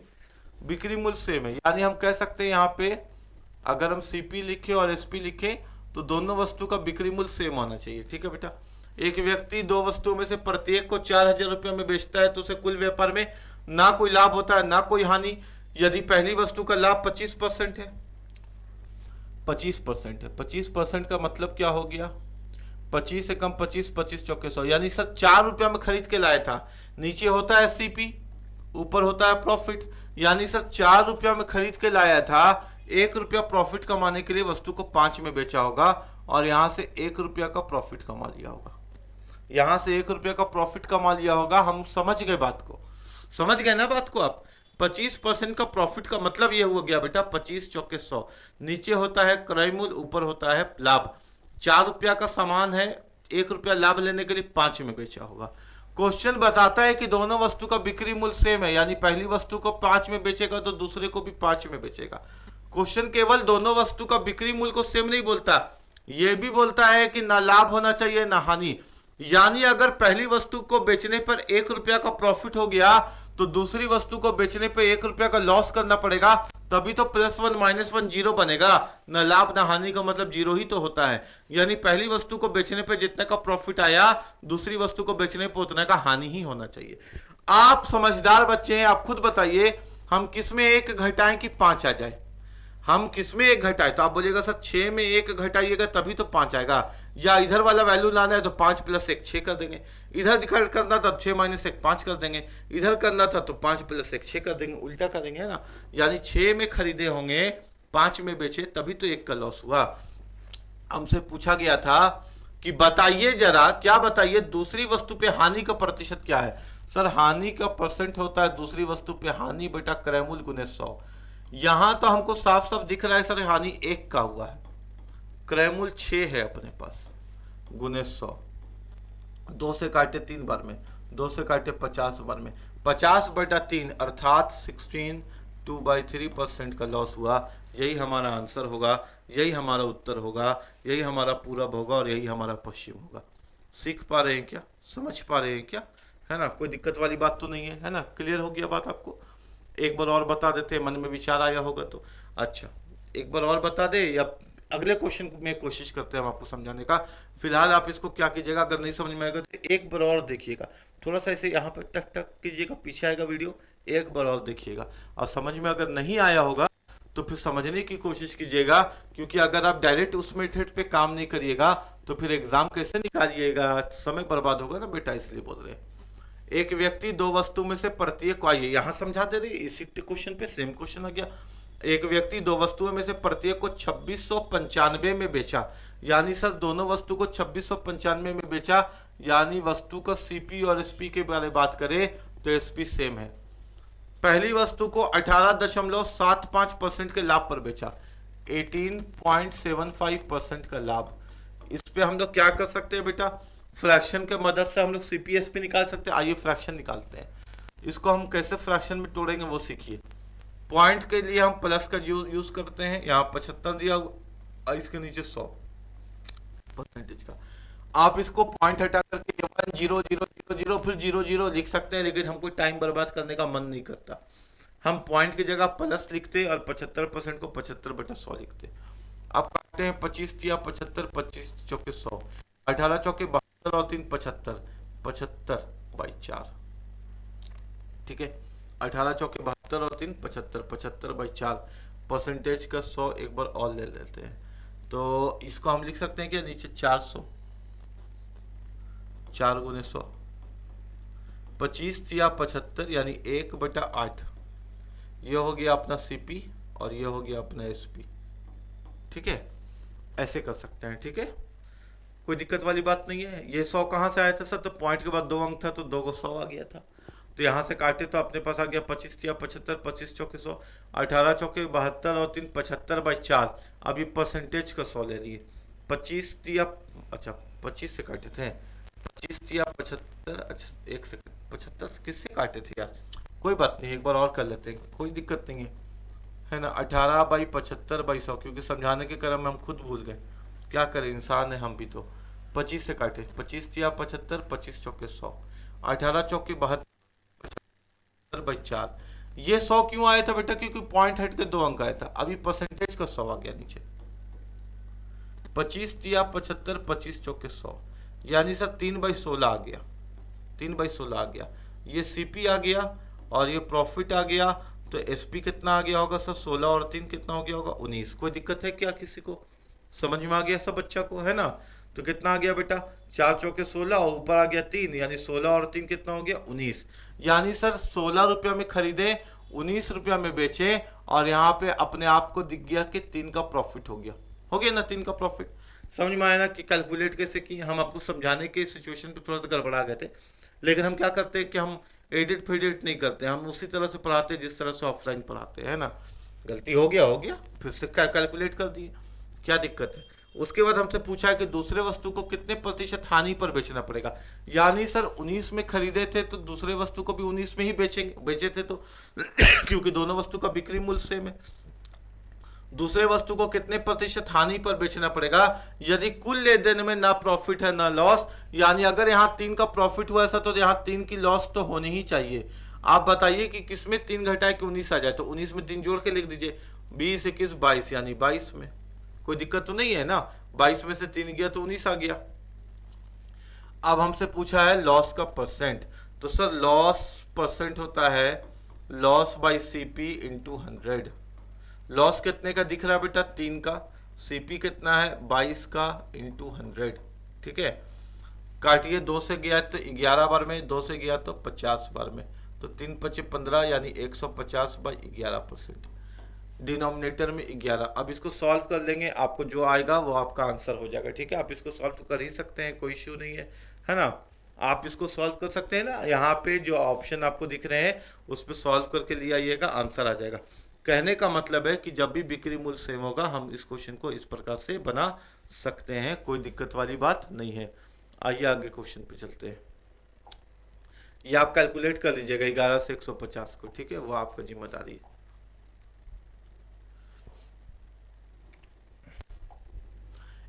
बिक्री मूल्य सेम है। यानी हम कह सकते हैं यहाँ पे अगर हम सीपी लिखे और एसपी लिखे तो दोनों वस्तु का बिक्री मूल्य सेम होना चाहिए। ठीक है बेटा। एक व्यक्ति 2 वस्तुओं में से प्रत्येक को 4000 रुपये में बेचता है तो उसे कुल व्यापार में ना कोई लाभ होता है ना कोई हानि। यदि पहली वस्तु का लाभ 25% है, 25% है, 25% का मतलब क्या हो गया? 25 से कम 25, 25 चौके 100, यानी सर 4 रुपया में खरीद के लाया था। नीचे होता है सीपी, ऊपर होता है प्रॉफिट। यानी सर 4 रुपया में खरीद के लाया था, 1 रुपया प्रॉफिट कमाने के लिए वस्तु को 5 में बेचा होगा और यहां से 1 रुपया का प्रॉफिट कमा लिया होगा। यहां से 1 रुपया का प्रॉफिट कमा लिया होगा। हम समझ गए बात को? समझ गए ना बात को आप? 25% का प्रॉफिट का मतलब यह हो गया बेटा 25 चौके 100। नीचे होता है क्रय मूल्य, ऊपर होता है लाभ। 4 रुपया का सामान है, 1 रुपया लाभ लेने के लिए 5 में बेचा होगा। क्वेश्चन बताता है कि दोनों वस्तु का बिक्री मूल्य सेम है, यानी पहली वस्तु को 5 में बेचेगा तो दूसरे को भी 5 में बेचेगा। क्वेश्चन केवल दोनों वस्तु का बिक्री मूल्य को सेम नहीं बोलता, यह भी बोलता है कि ना लाभ होना चाहिए ना हानि। यानी अगर पहली वस्तु को बेचने पर 1 रुपया का प्रॉफिट हो गया तो दूसरी वस्तु को बेचने पर 1 रुपया का लॉस करना पड़ेगा, तभी तो +1 -1 जीरो बनेगा। न लाभ न हानि का मतलब जीरो ही तो होता है। यानी पहली वस्तु को बेचने पर जितने का प्रॉफिट आया, दूसरी वस्तु को बेचने पर उतने का हानि ही होना चाहिए। आप समझदार बच्चे हैं, आप खुद बताइए हम किस में 1 घटाएं कि 5 आ जाए? हम किस में 1 घटाए? तो आप बोलिएगा सर 6 में 1 घटाइएगा तभी तो 5 आएगा, या इधर वाला वैल्यू लाना है तो 5 + 1 6 कर देंगे। इधर करना था 6 - 1 5 कर देंगे। इधर करना था तो 5 + 1 6 कर देंगे, उल्टा करेंगे, है ना। यानी 6 में खरीदे होंगे, 5 में बेचे, तभी तो 1 का लॉस हुआ। हमसे पूछा गया था कि बताइए जरा, क्या बताइए दूसरी वस्तु पे हानि का प्रतिशत क्या है? सर हानि का परसेंट होता है दूसरी वस्तु पे हानि बटा क्रय मूल्य गुने 100। यहां तो हमको साफ साफ दिख रहा है सर हानि 1 का हुआ है, क्रय मूल्य 6 है अपने पास, गुने 100। 2 से काटे 3 बार में, 2 से काटे 50 बार में, 50/3 अर्थात 16 2/3% का लॉस हुआ। यही हमारा आंसर होगा, यही हमारा उत्तर होगा, यही हमारा पूरब होगा और यही हमारा पश्चिम होगा। सीख पा रहे हैं क्या? समझ पा रहे हैं क्या? है ना, कोई दिक्कत वाली बात तो नहीं है ना? क्लियर हो गया बात आपको? एक बार और बता देते, मन में विचार आया होगा तो। अच्छा एक बार और बता दे, या अगले क्वेश्चन में कोशिश करते हैं हम आपको समझाने का। फिलहाल आप इसको क्या कीजिएगा, अगर नहीं समझ में आएगा तो एक बार और देखिएगा, थोड़ा सा ऐसे यहाँ पर टक टक कीजिएगा, पीछे आएगा वीडियो, एक बार और देखिएगा। और समझ में अगर नहीं आया होगा तो फिर समझने की कोशिश कीजिएगा, क्योंकि अगर आप डायरेक्ट उस मेथड पे काम नहीं करिएगा तो फिर एग्जाम कैसे निकालिएगा, समय बर्बाद होगा ना बेटा, इसलिए बोल रहे हैं। एक व्यक्ति 2 वस्तु में से प्रत्येक को, आइए यहां समझा दे रहे, इसी क्वेश्चन पे सेम क्वेश्चन आ गया। एक व्यक्ति 2 वस्तुओं में से प्रत्येक को 2695 में बेचा, यानी सर दोनों वस्तु को 2695 में बेचा, यानी वस्तु का सीपी और एसपी के बारे में बात करें तो एसपी सेम है। पहली वस्तु को 18.75% के लाभ पर बेचा, 18.75% का लाभ। इस पे हम लोग क्या कर सकते हैं बेटा, फ्रैक्शन के मदद से हम लोग सीपीएसपी निकाल सकते हैं। आइए फ्रैक्शन निकालते हैं। इसको हम कैसे फ्रैक्शन में तोड़ेंगे वो सीखिए। पॉइंट के लिए हम प्लस का यूज करते हैं, यहाँ 75 दिया, इसके नीचे 100% का। आप इसको पॉइंट हटा करके 1 0 0 0 0 फिर 0 0 लिख सकते हैं, लेकिन हमको टाइम बर्बाद करने का मन नहीं करता। हम पॉइंट की जगह प्लस लिखते और 75% को 75/100 लिखते। अब काटते हैं 25 या 75, 25 चौके 100, 18 चौके 72 और 3 75, 75/4। ठीक है, 18 चौके 72 और 3 75, 75/4। परसेंटेज का 100 एक बार और ले लेते हैं। तो इसको हम लिख सकते हैं कि नीचे 400, 4 गुने 100, 25 या 75 यानी 1/8। ये हो गया अपना सीपी और ये हो गया अपना एसपी। ठीक है, ऐसे कर सकते हैं। ठीक है, कोई दिक्कत वाली बात नहीं है। ये 100 कहाँ से आया था सर? तो पॉइंट के बाद 2 अंक था तो 2 को 100 आ गया था। तो यहाँ से काटे तो अपने पास आ गया 25 या 75, 25 चौके 100, 18 चौके 72 और 3 75/4। अब ये परसेंटेज का 100 ले लिए। 25 या अच्छा 25 से काटे थे, 25 या 75, अच्छा एक सेकंड, 75 किससे काटे थे यार? कोई बात नहीं, एक बार और कर लेते हैं, कोई दिक्कत नहीं है ना। 18/75/100, क्योंकि समझाने के क्रम में हम खुद भूल गए, क्या करें, इंसान है हम भी। तो 25 से काटे, 25 या 75, 25 चौके 100, 18 चौके 72/4। ये 100 क्यों आया था बेटा? क्योंकि पॉइंट हट के 2 अंक आया था। अभी परसेंटेज का 100 आ गया नीचे, 25 या 75, 25 चौके 100, यानी सर 3/16 आ गया, 3/16 आ गया। ये सीपी आ गया और ये प्रॉफिट आ गया। तो एसपी कितना आ गया होगा सर? 16 और 3 कितना हो गया होगा? 19। कोई दिक्कत है क्या किसी को? समझ में आ गया सब बच्चा को, है ना? तो कितना आ गया बेटा? 4 चौके 16 और ऊपर आ गया 3, यानी 16 और 3 कितना हो गया? 19। यानी सर 16 रुपया में खरीदे, 19 रुपया में बेचे, और यहाँ पे अपने आप को दिख गया कि 3 का प्रॉफिट हो गया ना, 3 का प्रॉफिट। समझ में आया ना कि कैलकुलेट कैसे की? हम आपको समझाने के सिचुएशन पे थोड़ा सा गड़बड़ा गए थे, लेकिन हम क्या करते हैं कि हम एडिट फिडिट नहीं करते, हम उसी तरह से पढ़ाते हैं जिस तरह से ऑफलाइन पढ़ाते हैं ना। गलती हो गया, फिर से कैलकुलेट कर दिए, क्या दिक्कत है? उसके बाद हमसे पूछा है कि दूसरे वस्तु को कितने प्रतिशत हानि पर बेचना पड़ेगा। यानी सर 19 में खरीदे थे तो दूसरे वस्तु को भी 19 में ही बेचे थे तो क्योंकि दोनों वस्तु का बिक्री मूल्य सेम है। दूसरे वस्तु को कितने प्रतिशत हानि पर बेचना पड़ेगा? यदि कुल लेन देन में ना प्रॉफिट है ना लॉस, यानी अगर यहाँ 3 का प्रॉफिट हुआ ऐसा तो यहाँ 3 की लॉस तो होनी ही चाहिए। आप बताइए कि किसमें 3 घटाए कि 19 आ जाए? तो 19 में 3 जोड़ के लिख दीजिए, 20, 21, 22, यानी 22 में। कोई दिक्कत तो नहीं है ना? 22 में से 3 गया तो 19 आ गया। अब हमसे पूछा है लॉस का परसेंट, तो सर लॉस परसेंट होता है loss by CP into 100। Loss कितने का दिख रहा है बेटा? 3 का। सीपी कितना है? 22 का इंटू 100। ठीक है, काटिए, 2 से गया तो 11 बार में, 2 से गया तो 50 बार में, तो 3 पचे 15, यानी 150/11%। डिनोमिनेटर में 11। अब इसको सॉल्व कर लेंगे, आपको जो आएगा वो आपका आंसर हो जाएगा। ठीक है, आप इसको सॉल्व तो कर ही सकते हैं, कोई इश्यू नहीं है ना? आप इसको सॉल्व कर सकते हैं ना? यहाँ पे जो ऑप्शन आपको दिख रहे हैं उस पर सॉल्व करके ले आइएगा, आंसर आ जाएगा। कहने का मतलब है कि जब भी बिक्री मूल्य सेम होगा हम इस क्वेश्चन को इस प्रकार से बना सकते हैं, कोई दिक्कत वाली बात नहीं है। आइए आगे क्वेश्चन पे चलते हैं। ये आप कैलकुलेट कर लीजिएगा 11 से 150 को। ठीक है, वो आपका जिम्मेदारी है।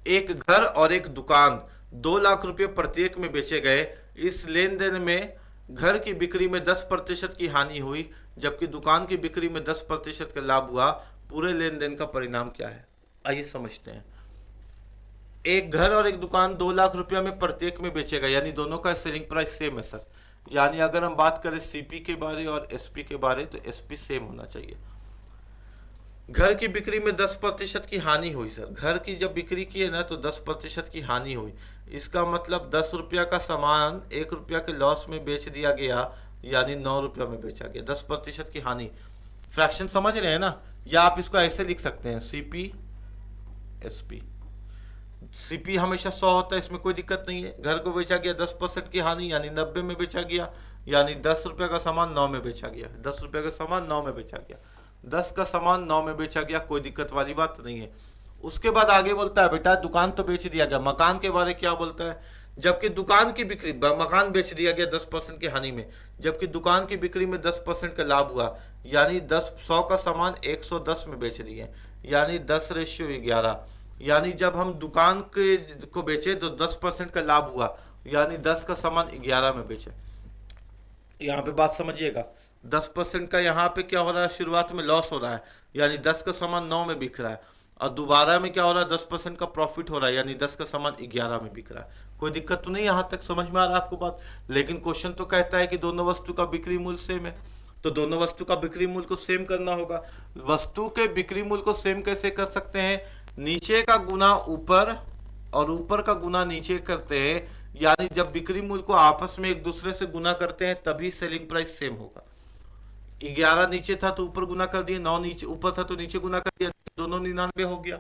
एक घर और एक दुकान 2 लाख रुपए प्रत्येक में बेचे गए। इस लेन देन में घर की बिक्री में 10% की हानि हुई जबकि दुकान की बिक्री में 10% का लाभ हुआ। पूरे लेन देन का परिणाम क्या है? आइए समझते हैं। एक घर और एक दुकान 2 लाख रुपया में प्रत्येक में बेचे गए, यानी दोनों का सेलिंग प्राइस सेम है सर। यानी अगर हम बात करें सीपी के बारे और एसपी के बारे तो एसपी सेम होना चाहिए। घर की बिक्री में 10% की हानि हुई सर। घर की जब बिक्री की है ना तो 10% की हानि हुई। इसका मतलब 10 रुपया का सामान 1 रुपया के लॉस में बेच दिया गया, यानी 9 रुपया में बेचा गया। 10% की हानि, फ्रैक्शन समझ रहे हैं ना? या आप इसको ऐसे लिख सकते हैं, सीपी एसपी। सीपी हमेशा 100 होता है, इसमें कोई दिक्कत नहीं है। घर को बेचा गया 10% की हानि, यानी 90 में बेचा गया, यानी 10 रुपये का सामान 9 में बेचा गया। 10 रुपये का सामान 9 में बेचा गया, 10 का सामान 9 में बेचा गया, कोई दिक्कत वाली बात नहीं है। उसके बाद आगे बोलता है बेटा दुकान तो बेच दिया गया। मकान के बारे क्या बोलता है? जबकि दुकान की बिक्री, मकान बेच दिया गया 10% की हानि में, जबकि दुकान की बिक्री में 10% का लाभ हुआ, यानी 100 का सामान 110 में बेच दिए, यानी 10:11। यानी जब हम दुकान के को बेचे तो 10% का लाभ हुआ, यानी 10 का सामान 11 में बेचे। यहाँ पे बात समझिएगा, 10% का यहाँ पे क्या हो रहा है? शुरुआत में लॉस हो रहा है, यानी 10 का सामान 9 में बिक रहा है, और दोबारा में क्या हो रहा है? 10% का प्रॉफिट हो रहा है, यानी 10 का सामान 11 में बिक रहा है। कोई दिक्कत तो नहीं, यहाँ तक समझ में आ रहा है आपको बात? लेकिन क्वेश्चन तो कहता है कि दोनों वस्तु का बिक्री मूल्य सेम है। तो दोनों वस्तु का बिक्री मूल्य को सेम करना होगा। वस्तु के बिक्री मूल्य को सेम कैसे कर सकते हैं? नीचे का गुना ऊपर और ऊपर का गुना नीचे करते हैं, यानी जब बिक्री मूल्य को आपस में एक दूसरे से गुना करते हैं तभी सेलिंग प्राइस सेम होगा। 11 नीचे था तो ऊपर गुना कर दिया, 9 नीचे ऊपर था तो नीचे गुना कर दिया, दोनों 99 हो गया।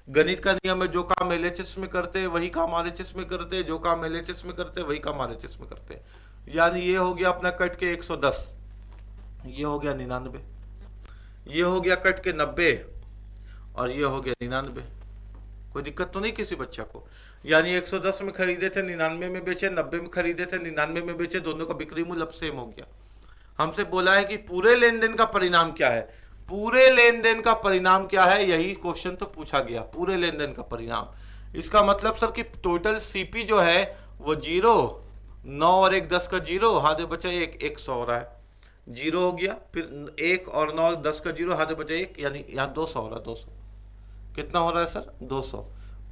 गणित का नियम है, जो काम एलएचएस में करते हैं वही काम आरएचएस में करते हैं, जो काम एलएचएस में करते हैं वही काम आरएचएस में करते हैं। यानी ये हो गया अपना कट के 110, ये हो गया 99, ये हो गया कट के 90 और ये हो गया 99। कोई दिक्कत तो नहीं किसी बच्चा को? यानी 110 में खरीदे थे 99 में बेचे, 90 में खरीदे थे 99 में बेचे, दोनों का बिक्री मूल्य अब सेम हो गया। हमसे बोला है कि पूरे लेन देन का परिणाम क्या है। पूरे लेन देन का परिणाम क्या है, यही क्वेश्चन तो पूछा गया, पूरे लेन देन का परिणाम। इसका मतलब सर कि टोटल सीपी जो है वो 0, 9 और 1 10 का 0, हाथ बचा 1, 100 हो रहा है, 0 हो गया। फिर 1 और 9 10 का 0, हाथ बचा 1, यानी यहाँ 200 हो रहा है। 200 कितना हो रहा है सर? 200।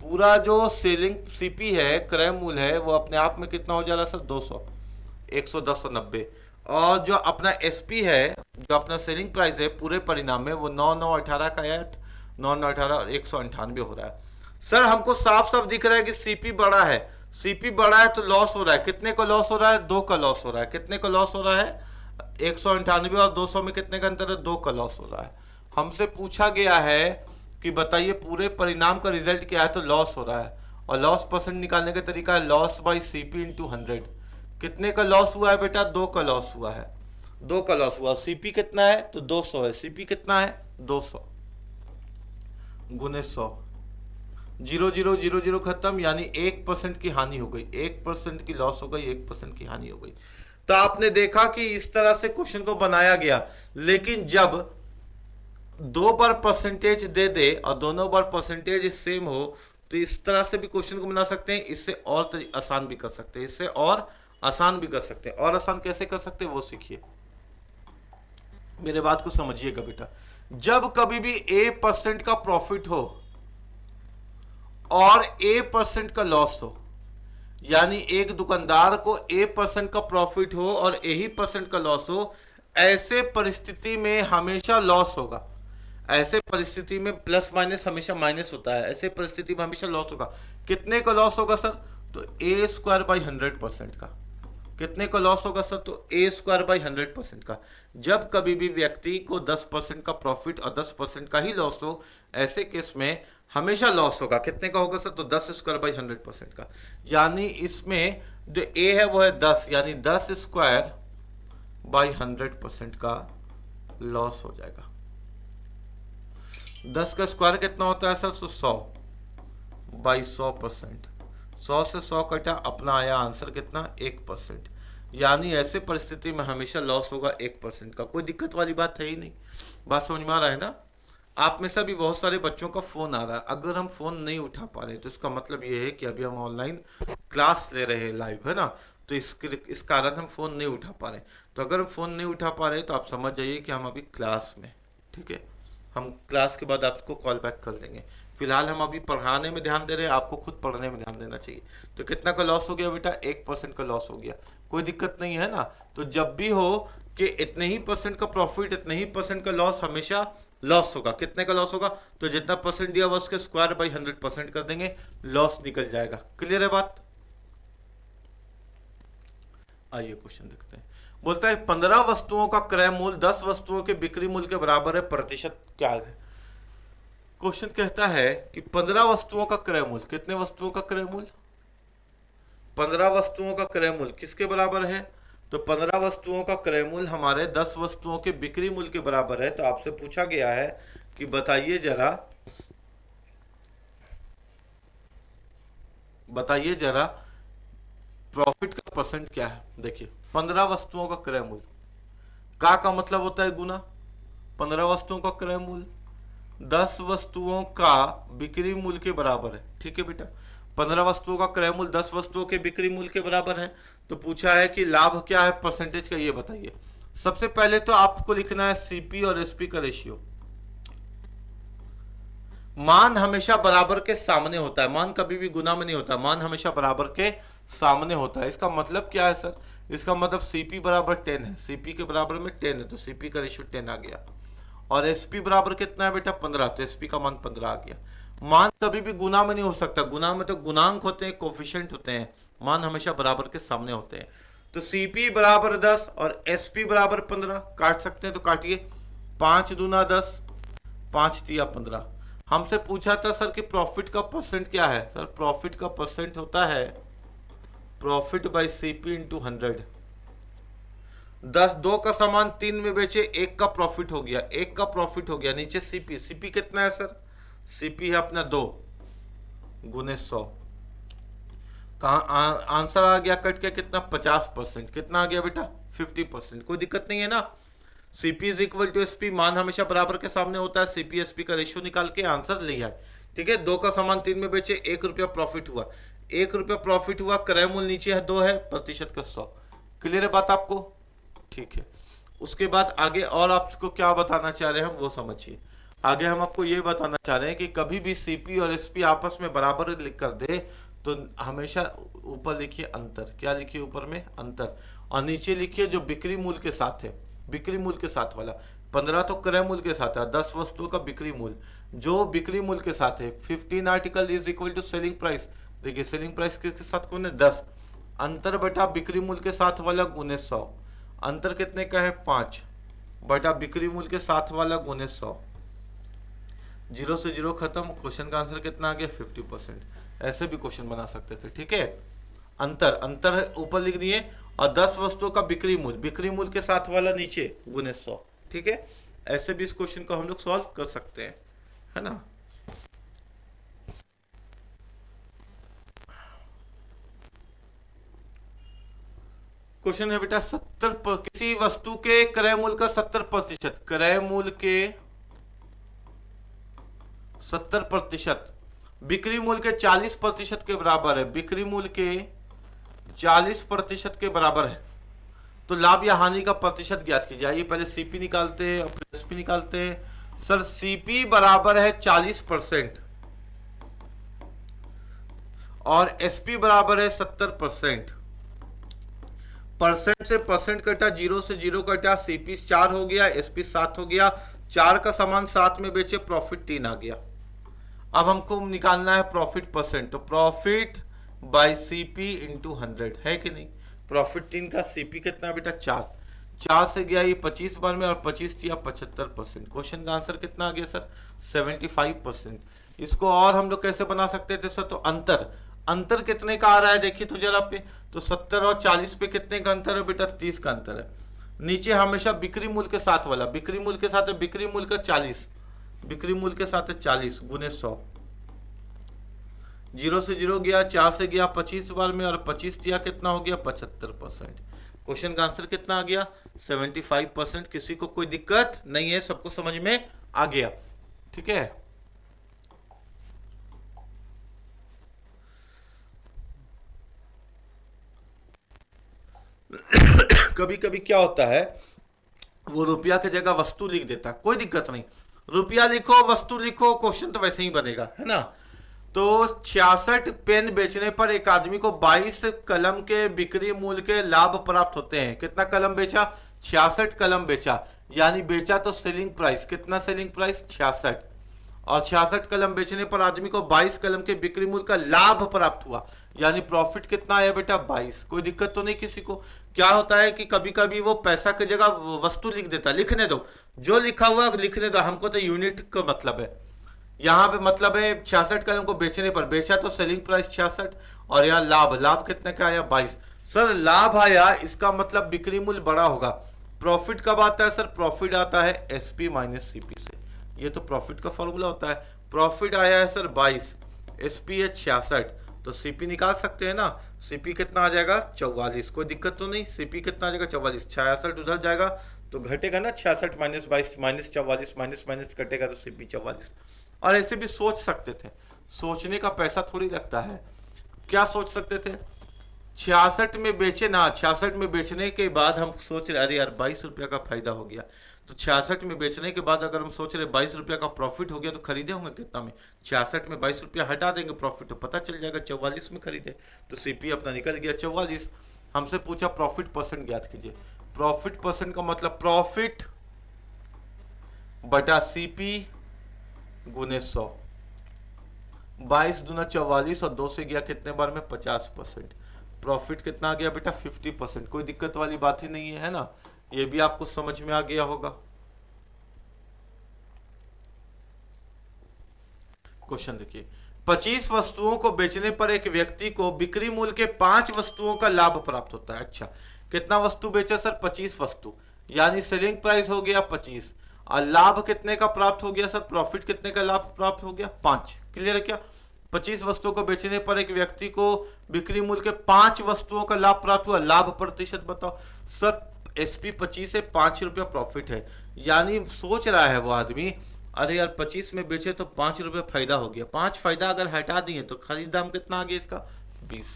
पूरा जो सेलिंग सीपी है, क्रय मूल्य है, वो अपने आप में कितना हो जा रहा है सर? 200, 110 और 90। और जो अपना एसपी है, जो अपना सेलिंग प्राइस है पूरे परिणाम में, वो 9 9 18 का 8, 9 9 18 और 198 हो रहा है। सर हमको साफ साफ दिख रहा है कि सीपी बड़ा है, सीपी बड़ा है तो लॉस हो रहा है। कितने का लॉस हो रहा है? 2 का लॉस हो रहा है। कितने का लॉस हो रहा है? 198 और 200 में कितने का अंतर है? 2 का लॉस हो रहा है। हमसे पूछा गया है कि बताइए पूरे परिणाम का रिजल्ट क्या है, तो लॉस हो रहा है। और लॉस परसेंट निकालने का तरीका है लॉस बाई सीपी इंटू 100। कितने का लॉस हुआ है बेटा? 2 का लॉस हुआ है, 2 का लॉस हुआ। सीपी कितना है? तो 200 है। सीपी कितना है? 200 गुने 100, 0 0 0 0 खत्म, यानी 1% की हानि हो गई, 1% की लॉस हो गई, 1% की हानि हो गई। तो आपने देखा कि इस तरह से क्वेश्चन को बनाया गया। लेकिन जब 2 बार परसेंटेज दे दे और दोनों बार परसेंटेज सेम हो, तो इस तरह से भी क्वेश्चन को बना सकते हैं। इससे और आसान भी कर सकते हैं, इससे और आसान भी कर सकते हैं। और आसान कैसे कर सकते हैं वो सीखिए, मेरे बात को समझिएगा बेटा। जब कभी भी A% का प्रॉफिट हो और A% का लॉस हो, यानी एक दुकानदार को A% का प्रॉफिट हो और A% का लॉस हो, ऐसे परिस्थिति में हमेशा लॉस होगा। ऐसे परिस्थिति में प्लस माइनस हमेशा माइनस होता है, ऐसे परिस्थिति में हमेशा लॉस होगा। कितने का लॉस होगा सर? तो A²/100% का। कितने का लॉस होगा सर? तो A²/100% का। जब कभी भी व्यक्ति को 10% का प्रॉफिट और 10% का ही लॉस हो, ऐसे केस में हमेशा लॉस होगा। कितने का होगा सर? तो 10²/100% का। यानी इसमें जो A है वो है 10, यानी 10²/100% का लॉस हो जाएगा। 10 का स्क्वायर कितना होता है सर? तो 100/100%। 100 से 100 कटा, अपना आया आंसर कितना? 1%। यानी ऐसे परिस्थिति में हमेशा लॉस होगा 1% का। कोई दिक्कत वाली बात है ही नहीं। बात समझ में आ रहा है ना? आप में से भी बहुत सारे बच्चों का फोन आ रहा है। अगर हम फोन नहीं उठा पा रहे तो इसका मतलब ये है कि अभी हम ऑनलाइन क्लास ले रहे हैं लाइव, है ना? तो इस कारण हम फोन नहीं उठा पा रहे। तो अगर हम फोन नहीं उठा पा रहे तो आप समझ जाइए कि हम अभी क्लास में, ठीक है? हम क्लास के बाद आपको कॉल बैक कर देंगे। फिलहाल हम अभी पढ़ाने में ध्यान दे रहे हैं, आपको खुद पढ़ने में ध्यान देना चाहिए। तो कितना का लॉस हो गया बेटा? 1% का लॉस हो गया। कोई दिक्कत नहीं है ना? तो जब भी हो कि इतने ही परसेंट का प्रॉफिट, इतने ही परसेंट का लॉस, हमेशा लॉस होगा। कितने का लॉस होगा? तो जितना परसेंट दिया हुआ उसके ²/100% कर देंगे, लॉस निकल जाएगा। क्लियर है बात? आइए क्वेश्चन देखते हैं। बोलता है 15 वस्तुओं का क्रय मूल्य 10 वस्तुओं के बिक्री मूल्य के बराबर है, प्रतिशत क्या है? क्वेश्चन कहता है कि 15 वस्तुओं का क्रय मूल्य, कितने वस्तुओं का क्रय मूल्य? 15 वस्तुओं का क्रय मूल्य किसके बराबर है? तो 15 वस्तुओं का क्रय मूल्य हमारे 10 वस्तुओं के बिक्री मूल्य के बराबर है। तो आपसे पूछा गया है कि बताइए जरा प्रॉफिट का परसेंट क्या है। देखिए 15 वस्तुओं का क्रय मूल्य का मतलब होता है गुना 15 वस्तुओं का क्रय मूल्य 10 वस्तुओं का बिक्री मूल्य के बराबर है। ठीक है बेटा, 15 वस्तुओं का क्रय मूल्य 10 वस्तुओं के बिक्री मूल्य के बराबर है। तो पूछा है कि लाभ क्या है परसेंटेज का, ये बताइए। सबसे पहले तो आपको लिखना है सीपी और एसपी का रेशियो। मान हमेशा बराबर के सामने होता है, मान कभी भी गुना में नहीं होता, मान हमेशा बराबर के सामने होता है। इसका मतलब क्या है सर? इसका मतलब सीपी बराबर 10 है, सीपी के बराबर में 10 है तो सीपी का रेशियो 10 आ गया। और एसपी बराबर कितना है बेटा? 15, तो एसपी का मान 15 आ गया। मान कभी भी गुना में नहीं हो सकता, गुना में तो गुणांक होते हैं, कोफिशिएंट होते हैं, मान हमेशा बराबर के सामने होते हैं। तो सीपी बराबर 10 और एसपी बराबर 15, काट सकते हैं तो काटिए। 5 दूना 10, 5 तिया 15। हमसे पूछा था सर कि प्रॉफिट का परसेंट क्या है? सर प्रॉफिट का परसेंट होता है प्रॉफिट बाई सीपी इंटू 100। 10 2 का सामान 3 में बेचे, 1 का प्रॉफिट हो गया, 1 का प्रॉफिट हो गया। नीचे सीपी, सीपी कितना है सर? सीपी है अपना 2 गुने 100। कहा आंसर आ गया कट के कितना? 50%। कितना आ गया बेटा? 50%। कोई दिक्कत नहीं है ना? CP is equal to SP, मान हमेशा बराबर के सामने होता है, सीपी एसपी का रेशियो निकाल के आंसर लिया है। ठीक है, 2 का सामान 3 में बेचे, 1 रुपया प्रॉफिट हुआ, 1 रुपया प्रॉफिट हुआ, क्रय मूल्य नीचे है 2 है, प्रतिशत का 100। क्लियर है बात आपको? ठीक है, उसके बाद आगे और आपको क्या बताना चाह रहे हैं हम वो समझिए। आगे हम आपको ये बताना चाह रहे हैं कि कभी भी सीपी और एसपी आपस में बराबर लिख कर दे तो हमेशा ऊपर लिखिए अंतर। क्या लिखिए ऊपर में? अंतर। और नीचे लिखिए जो बिक्री मूल्य के साथ है, बिक्री मूल्य के साथ वाला। 15 तो क्रय मूल्य के साथ है, 10 वस्तुओं का बिक्री मूल्य जो बिक्री मूल्य के साथ है। 15 article is equal to selling price. देखिए सेलिंग प्राइस के साथ कौन है? 10। अंतर बटा बिक्री मूल्य के साथ वाला गुने 100। अंतर कितने का है? 5 बटा बिक्री मूल्य के साथ वाला गुने 100। 0 से 0 खत्म। क्वेश्चन का आंसर कितना आ गया? 50%। ऐसे भी क्वेश्चन बना सकते थे। ठीक है, अंतर, अंतर ऊपर लिख दिए और 10 वस्तुओं का बिक्री मूल्य, बिक्री मूल्य के साथ वाला नीचे गुने 100। ठीक है, ऐसे भी इस क्वेश्चन को हम लोग सॉल्व कर सकते हैं, है ना? क्वेश्चन है बेटा 70 किसी वस्तु के क्रय मूल्य का 70%, क्रय मूल्य के 70% बिक्री मूल्य के 40% के बराबर है, बिक्री मूल्य के 40% के बराबर है। तो लाभ या हानि का प्रतिशत ज्ञात कीजिए। आइए पहले सीपी निकालते हैं और फिर एसपी निकालते हैं। सर सीपी बराबर है 40% और एसपी बराबर है 70%। परसेंट से परसेंट कटा, 0 से 0 कटा, सीपी 4 हो गया, एसपी 7 हो गया। 4 का सामान 7 में बेचे, प्रॉफिट 3 आ गया। अब हमको निकालना है प्रॉफिट परसेंट, तो प्रॉफिट बाई सीपी इंटू 100 है कि नहीं? प्रॉफिट 3 का, सीपी कितना बेटा? 4। 4 से गया ये 25 बार में और 25 या 75%। क्वेश्चन का आंसर कितना आ गया सर? 75%। इसको और हम लोग कैसे बना सकते थे सर? तो अंतर, अंतर कितने का आ रहा है देखिए तो जरा पे, तो 70 और 40 पे कितने का अंतर है बेटा? 30 का अंतर है। नीचे हमेशा बिक्री मूल्य के साथ वाला, बिक्री मूल्य के साथ है, बिक्री मूल्य का 40, बिक्री मूल्य के साथ है 40 गुने 100। 0 से 0 गया, 4 से गया 25 बार में और 25 दिया कितना हो गया? 75%। क्वेश्चन का आंसर कितना आ गया? 75%। किसी को कोई दिक्कत नहीं है? सबको समझ में आ गया? ठीक है, कभी कभी क्या होता है वो रुपया की जगह वस्तु लिख देता, कोई दिक्कत नहीं, रुपया लिखो वस्तु लिखो, क्वेश्चन तो वैसे ही बनेगा, है ना? तो 66 पेन बेचने पर एक आदमी को 22 कलम के बिक्री मूल्य के लाभ प्राप्त होते हैं। कितना कलम बेचा? 66 कलम बेचा, यानी बेचा तो सेलिंग प्राइस, कितना सेलिंग प्राइस? 66। और 66 कलम बेचने पर आदमी को 22 कलम के बिक्री मूल्य का लाभ प्राप्त हुआ, यानी प्रॉफिट कितना आया बेटा? 22। कोई दिक्कत तो नहीं किसी को? क्या होता है कि कभी कभी वो पैसा की जगह वस्तु लिख देता, लिखने दो, जो लिखा हुआ लिखने दो, हमको तो यूनिट का मतलब है। यहाँ पे मतलब है 66 कलम को बेचने पर, बेचा तो सेलिंग प्राइस 66 और यहाँ लाभ, लाभ कितने का आया? 22। सर लाभ आया, इसका मतलब बिक्री मूल्य बड़ा होगा। प्रॉफिट कब आता है सर? प्रॉफिट आता है एसपी माइनस सीपी से, ये तो प्रॉफिट का फॉर्मूला होता है। प्रॉफिट आया है सर 22, एसपी है 66, तो सीपी निकाल सकते हैं ना? सीपी कितना आ जाएगा? 44। कोई दिक्कत तो नहीं? सीपी कितना आ जाएगा? 44। 66 उधर जाएगा तो घटेगा ना, 66 माइनस 22 माइनस 44, माइनस माइनस कटेगा तो सीपी 44। और ऐसे भी सोच सकते थे, सोचने का पैसा थोड़ी लगता है। क्या सोच सकते थे? 66 में बेचे ना, 66 में बेचने के बाद हम सोच रहे अरे यार 22 रुपया का फायदा हो गया, तो 66 में बेचने के बाद अगर हम सोच रहे 22 रुपया का प्रॉफिट हो गया तो खरीदे होंगे कितना में, 66 में 22 रुपया हटा देंगे प्रॉफिट तो पता चल जाएगा 44 में खरीदे, तो सीपी अपना निकल गया 44। हमसे पूछा प्रॉफिट परसेंट ज्ञात कीजिए। प्रॉफिट परसेंट का मतलब प्रॉफिट बटा सीपी गुने 100, 22 दूना 44 और 2 से गया कितने बार में 50%। प्रॉफिट कितना आ गया बेटा 50%। कोई दिक्कत वाली बात ही नहीं है ना, ये भी आपको समझ में आ गया होगा। क्वेश्चन देखिए, 25 वस्तुओं को बेचने पर एक व्यक्ति को बिक्री मूल्य के 5 वस्तुओं का लाभ प्राप्त होता है। अच्छा, कितना वस्तु बेचा सर? 25 वस्तु, यानी सेलिंग प्राइस हो गया 25 और लाभ कितने का प्राप्त हो गया सर? प्रॉफिट कितने का लाभ प्राप्त हो गया? 5। क्लियर है क्या? 25 वस्तुओं को बेचने पर एक व्यक्ति को बिक्री मूल्य के 5 वस्तुओं का लाभ प्राप्त हुआ। लाभ प्रतिशत बताओ सर। एसपी 25 से 5 रुपया प्रॉफिट है, यानी सोच रहा है वो आदमी अरे यार 25 में बेचे तो 5 रुपये फायदा हो गया। 5 फायदा अगर हटा दिए तो खरीद दाम कितना आ गया इसका? 20।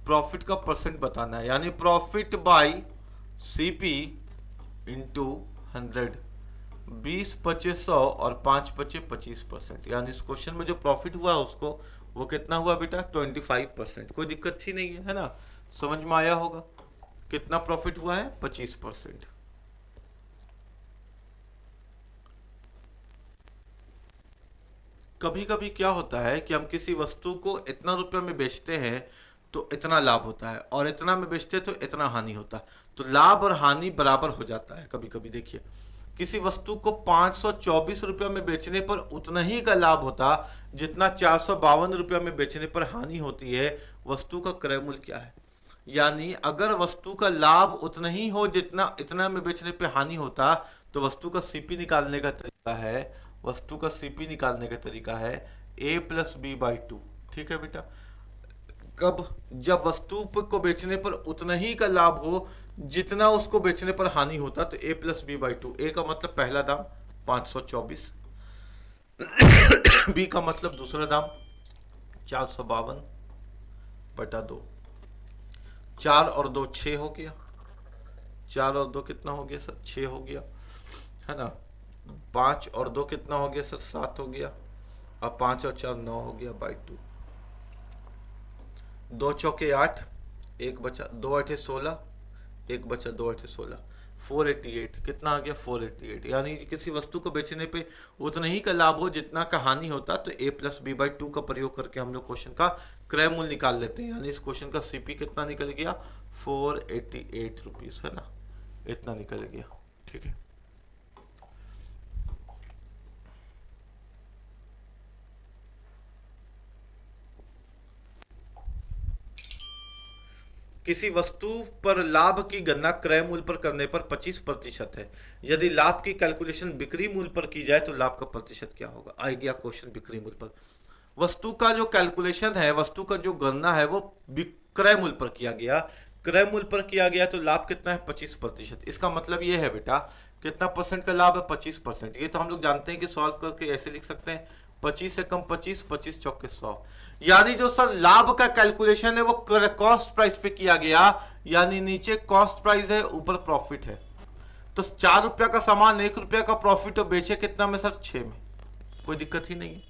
प्रॉफिट का परसेंट बताना है, यानी प्रॉफिट बाई सीपी इंटू 100। 20 पचे 100 और 5 पचे 25%, यानी इस क्वेश्चन में जो प्रॉफिट हुआ उसको वो कितना हुआ बेटा? 25%। कोई दिक्कत ही नहीं है ना, समझ में आया होगा। कितना प्रॉफिट हुआ है? 25%। कभी कभी क्या होता है कि हम किसी वस्तु को इतना रुपये में बेचते हैं तो इतना लाभ होता है, और इतना में बेचते तो इतना हानि होता है, तो लाभ और हानि बराबर हो जाता है। कभी कभी देखिए, किसी वस्तु को 524 रुपये में बेचने पर उतना ही का लाभ होता जितना 452 रुपये में बेचने पर हानि होती है। वस्तु का क्रय मूल्य क्या है? यानी अगर वस्तु का लाभ उतना ही हो जितना इतना में बेचने पे हानि होता, तो वस्तु का सीपी निकालने का तरीका है, वस्तु का सीपी निकालने का तरीका है a प्लस बी बाई 2। ठीक है बेटा? कब? जब वस्तु को बेचने पर उतना ही का लाभ हो जितना उसको बेचने पर हानि होता, तो a प्लस बी बाई 2। ए का मतलब पहला दाम 524, बी का मतलब दूसरा दाम 452 बटा 2। 4 और 2 6 हो गया, 4 और 2 कितना हो गया सर? 6 हो गया, है ना। 5 और 2 कितना हो गया सर? 7 हो गया, अब 5 और 4 9 हो गया बाई 2। 2 चौके 8, 1 बचा, 2 8 16, 1 बचा, 2 8 16, 488। कितना आ गया? 488। यानी किसी वस्तु को बेचने पे उतना ही का लाभ हो जितना का हानि होता, तो a प्लस बी बाई 2 का प्रयोग करके हम लोग क्वेश्चन का क्रय मूल्य निकाल लेते हैं। यानी इस क्वेश्चन का सीपी कितना निकल गया? 488 रुपीज, है ना, इतना निकल गया। ठीक है, किसी वस्तु पर लाभ की गणना क्रय मूल्य पर करने पर 25% है। यदि लाभ की कैलकुलेशन बिक्री मूल्य पर की जाए तो लाभ का प्रतिशत क्या होगा? आ गया क्वेश्चन बिक्री मूल्य पर। वस्तु का जो कैलकुलेशन है, वस्तु का जो गणना है वो क्रय मूल्य पर किया गया, क्रय मूल्य पर किया गया, तो लाभ कितना है? 25%। इसका मतलब ये है बेटा, कितना परसेंट का लाभ है? 25%। ये तो हम लोग जानते हैं कि सॉल्व करके ऐसे लिख सकते हैं 25 से कम 25, 25 चौके 100। यानी जो सर लाभ का कैलकुलेशन है वो कॉस्ट प्राइस पे किया गया, यानी नीचे कॉस्ट प्राइस है, ऊपर प्रॉफिट है। तो 4 रुपया का सामान 1 रुपया का प्रॉफिट, और बेचे कितना में सर? 6 में। कोई दिक्कत ही नहीं है।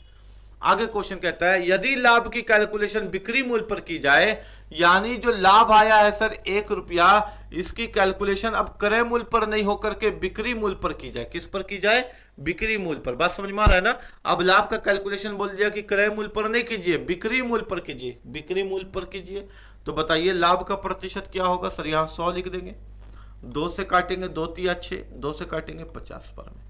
आगे क्वेश्चन कहता है यदि लाभ की कैलकुलेशन बिक्री मूल्य पर की जाए, यानी जो लाभ आया है सर 1 रुपया, इसकी कैलकुलेशन अब क्रय मूल्य पर नहीं होकर के बिक्री मूल्य पर की जाए। किस पर की जाए? बिक्री मूल्य पर। बात समझ में आ रहा है ना? अब लाभ का कैलकुलेशन बोल दिया कि क्रय मूल्य पर नहीं कीजिए, बिक्री मूल्य पर कीजिए, बिक्री मूल्य पर कीजिए। तो बताइए लाभ का प्रतिशत क्या होगा सर? यहां 100 लिख देंगे, 2 से काटेंगे 2 तिया 6, 2 से काटेंगे 50 पर में।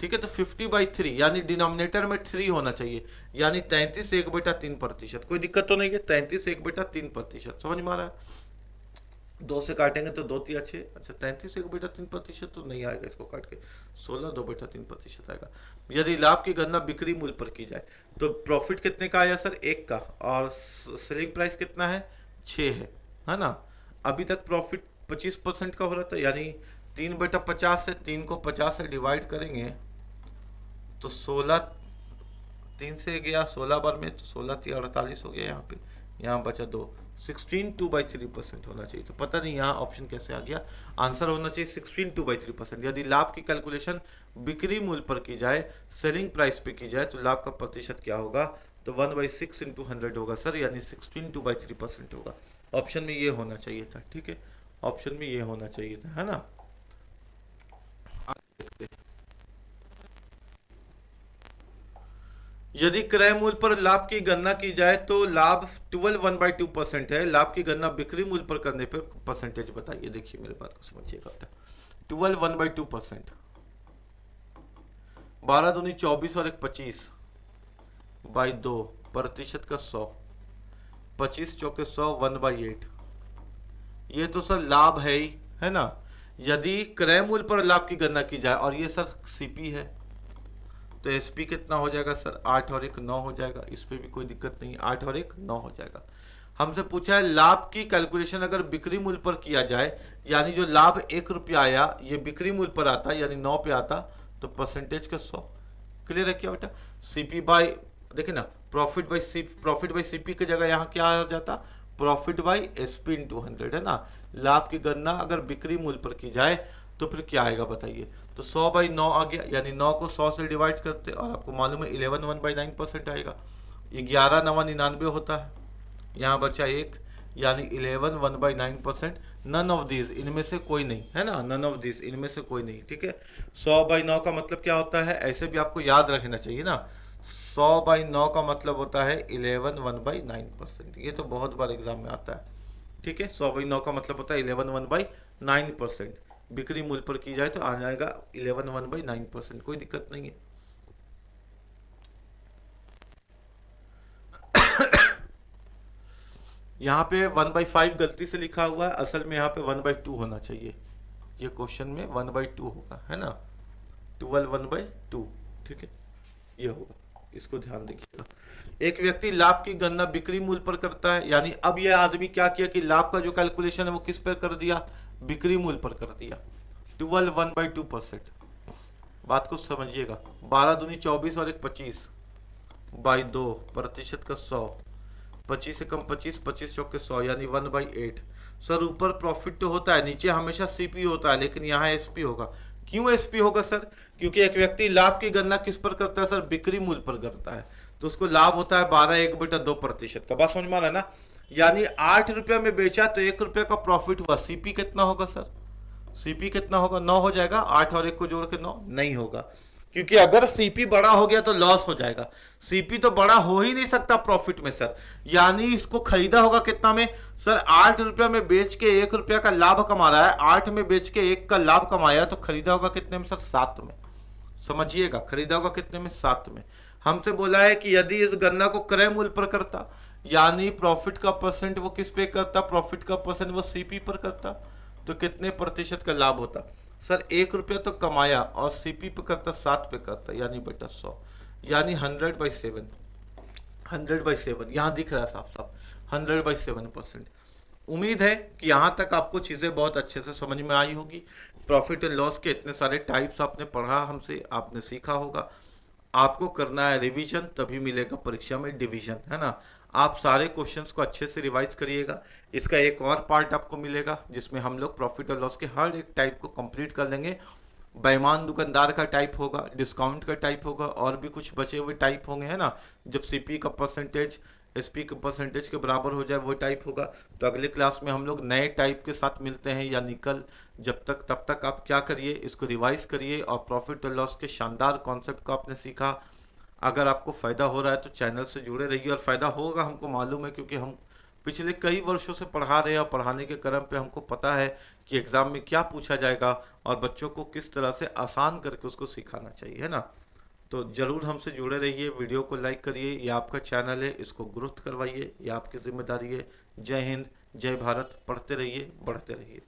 ठीक है, तो 50/3, यानी डिनोमिनेटर में 3 होना चाहिए, यानी 33 1/3%। कोई दिक्कत तो नहीं है? 33 1/3%। समझ में आ रहा है? 2 से काटेंगे तो 2 तिया 6, अच्छा 33 1/3% तो नहीं आएगा, इसको काट के 16 2/3% आएगा। यदि लाभ की गणना बिक्री मूल्य पर की जाए तो प्रॉफिट कितने का आया सर? 1 का, और सेलिंग प्राइस कितना है? 6 है ना। अभी तक प्रॉफिट 25% का हो रहा था, यानी 3/50 से 3 को 50 से डिवाइड करेंगे तो 16, 3 से गया 16 बार में, तो 16 3 48 हो गया। यहाँ पे यहाँ बचा 2, 16/3% होना चाहिए। तो पता नहीं यहाँ ऑप्शन कैसे आ गया, आंसर होना चाहिए 16/3%। यदि लाभ की कैलकुलेशन बिक्री मूल्य पर की जाए, सेलिंग प्राइस पे की जाए, तो लाभ का प्रतिशत क्या होगा, तो 1/6 × 100 होगा सर, यानी 16/3% होगा। ऑप्शन में ये होना चाहिए था, ठीक है, ऑप्शन में ये होना चाहिए था, है ना। यदि क्रय मूल्य पर लाभ की गणना की जाए तो लाभ 12 है। लाभ की गणना बिक्री मूल्य पर करने पर परसेंटेज बताइए। देखिए मेरे बात को समझिएगा, 12 12 दूनी 24 और 25 बाई 2 प्रतिशत का 100, 25 चौके 100, 1/8। ये तो सर लाभ है ही, है ना। यदि क्रय मूल्य पर लाभ की गणना की जाए, और ये सर सीपी है, तो एसपी कितना हो जाएगा सर, 8 और 1 9 हो जाएगा। इस पे भी कोई दिक्कत नहीं, 8 और 1 9 हो जाएगा। हमसे पूछा है लाभ की कैलकुलेशन अगर बिक्री मूल्य पर किया जाए, यानी जो लाभ 1 रुपया आया ये बिक्री मूल्य पर आता, यानी 9 पे आता, तो परसेंटेज का 100। क्लियर है क्या बेटा। सीपी बाई, देखिए ना, प्रॉफिट बाई सीपी की जगह यहाँ क्या आ जाता, प्रॉफिट बाई एसपी × 100, है ना। लाभ की गणना अगर बिक्री मूल्य पर की जाए तो फिर क्या आएगा बताइए, तो 100/9 आ गया, यानी 9 को 100 से डिवाइड करते, और आपको मालूम है 11 1/9% आएगा। 11 9 99 होता है, यहाँ बचा 1, यानी 11 1/9%। नन ऑफ दीज, इनमें से कोई नहीं, है ना, नन ऑफ दीज, इनमें से कोई नहीं, ठीक है। 100/9 का मतलब क्या होता है, ऐसे भी आपको याद रखना चाहिए ना। 100/9 का मतलब होता है 11 1/9%। ये तो बहुत बार एग्जाम में आता है, ठीक है। 100/9 का मतलब होता है 11 1/9%। बिक्री मूल्य पर की जाए तो आ जाएगा 11 1/9%, कोई दिक्कत नहीं है। यहाँ पे 1/5 गलती से लिखा हुआ है, असल में यहाँ पे 1/2 होना चाहिए। ये क्वेश्चन में 1/2 होगा, है ना, 12 1/2, ठीक है, ये होगा, इसको ध्यान रखिएगा। एक व्यक्ति लाभ की गणना बिक्री मूल्य पर करता है, यानी अब यह आदमी क्या किया कि लाभ का जो कैलकुलेशन है वो किस पर कर दिया, बिक्री मूल्य पर कर दिया, 12 1/2%। बात को समझिएगा, 12 दूनी 24 और 1 25 बाई 2 प्रतिशत का 100, 25 से कम 25, 25 चौके 100, यानी 1/8। सर ऊपर प्रॉफिट तो होता है, नीचे हमेशा सीपी होता है, लेकिन यहाँ एसपी होगा। क्यों एसपी होगा सर, क्योंकि एक व्यक्ति लाभ की गणना किस पर करता है सर, बिक्री मूल्य पर करता है, तो उसको लाभ होता है 12 1/2% का। बात समझ में आ रहा है ना। यानी 8 रुपया में बेचा तो 1 रुपया का प्रॉफिट हुआ, सीपी कितना होगा सर, सीपी कितना होगा, 9 हो जाएगा। 8 और 1 को जोड़ के 9 नहीं होगा, क्योंकि अगर सीपी बड़ा हो गया तो लॉस हो जाएगा। सीपी तो बड़ा हो ही नहीं सकता प्रॉफिट में सर, यानी इसको खरीदा होगा कितना में सर, 8 रुपया में बेच के 1 रुपया का लाभ कमा रहा है, 8 में बेच के 1 का लाभ कमाया, तो खरीदा होगा कितने में सर, 7 में। समझिएगा, खरीदा होगा कितने में, 7 में। हमसे बोला है कि यदि इस गणना को क्रय मूल्य पर करता, यानी प्रॉफिट का परसेंट वो किस पे करता, प्रॉफिट का परसेंट वो सीपी पर करता, तो कितने प्रतिशत का लाभ होता सर, 1 रुपया तो कमाया और सीपी पे करता 7 पे करता, यानी बेटा 100, यानी 100/7। 100/7 यहाँ दिख रहा है साफ साफ, 100/7%। उम्मीद है कि यहाँ तक आपको चीज़ें बहुत अच्छे से समझ में आई होगी। प्रॉफिट एंड लॉस के इतने सारे टाइप्स आपने पढ़ा हमसे, आपने सीखा होगा। आपको करना है रिवीजन, तभी मिलेगा परीक्षा में डिवीजन, है ना। आप सारे क्वेश्चंस को अच्छे से रिवाइज करिएगा। इसका एक और पार्ट आपको मिलेगा जिसमें हम लोग प्रॉफिट और लॉस के हर एक टाइप को कंप्लीट कर लेंगे। बेईमान दुकानदार का टाइप होगा, डिस्काउंट का टाइप होगा, और भी कुछ बचे हुए टाइप होंगे, है ना। जब सीपी का परसेंटेज एसपी के परसेंटेज के बराबर हो जाए वो टाइप होगा। तो अगले क्लास में हम लोग नए टाइप के साथ मिलते हैं, यानी कल। तब तक आप क्या करिए, इसको रिवाइज करिए, और प्रॉफिट और लॉस के शानदार कॉन्सेप्ट को आपने सीखा। अगर आपको फ़ायदा हो रहा है तो चैनल से जुड़े रहिए, और फ़ायदा होगा हमको मालूम है, क्योंकि हम पिछले कई वर्षों से पढ़ा रहे हैं, और पढ़ाने के क्रम पे हमको पता है कि एग्ज़ाम में क्या पूछा जाएगा और बच्चों को किस तरह से आसान करके उसको सिखाना चाहिए, है ना। तो ज़रूर हमसे जुड़े रहिए, वीडियो को लाइक करिए, ये आपका चैनल है, इसको ग्रोथ करवाइए, ये आपकी जिम्मेदारी है। जय हिंद, जय भारत, पढ़ते रहिए, बढ़ते रहिए।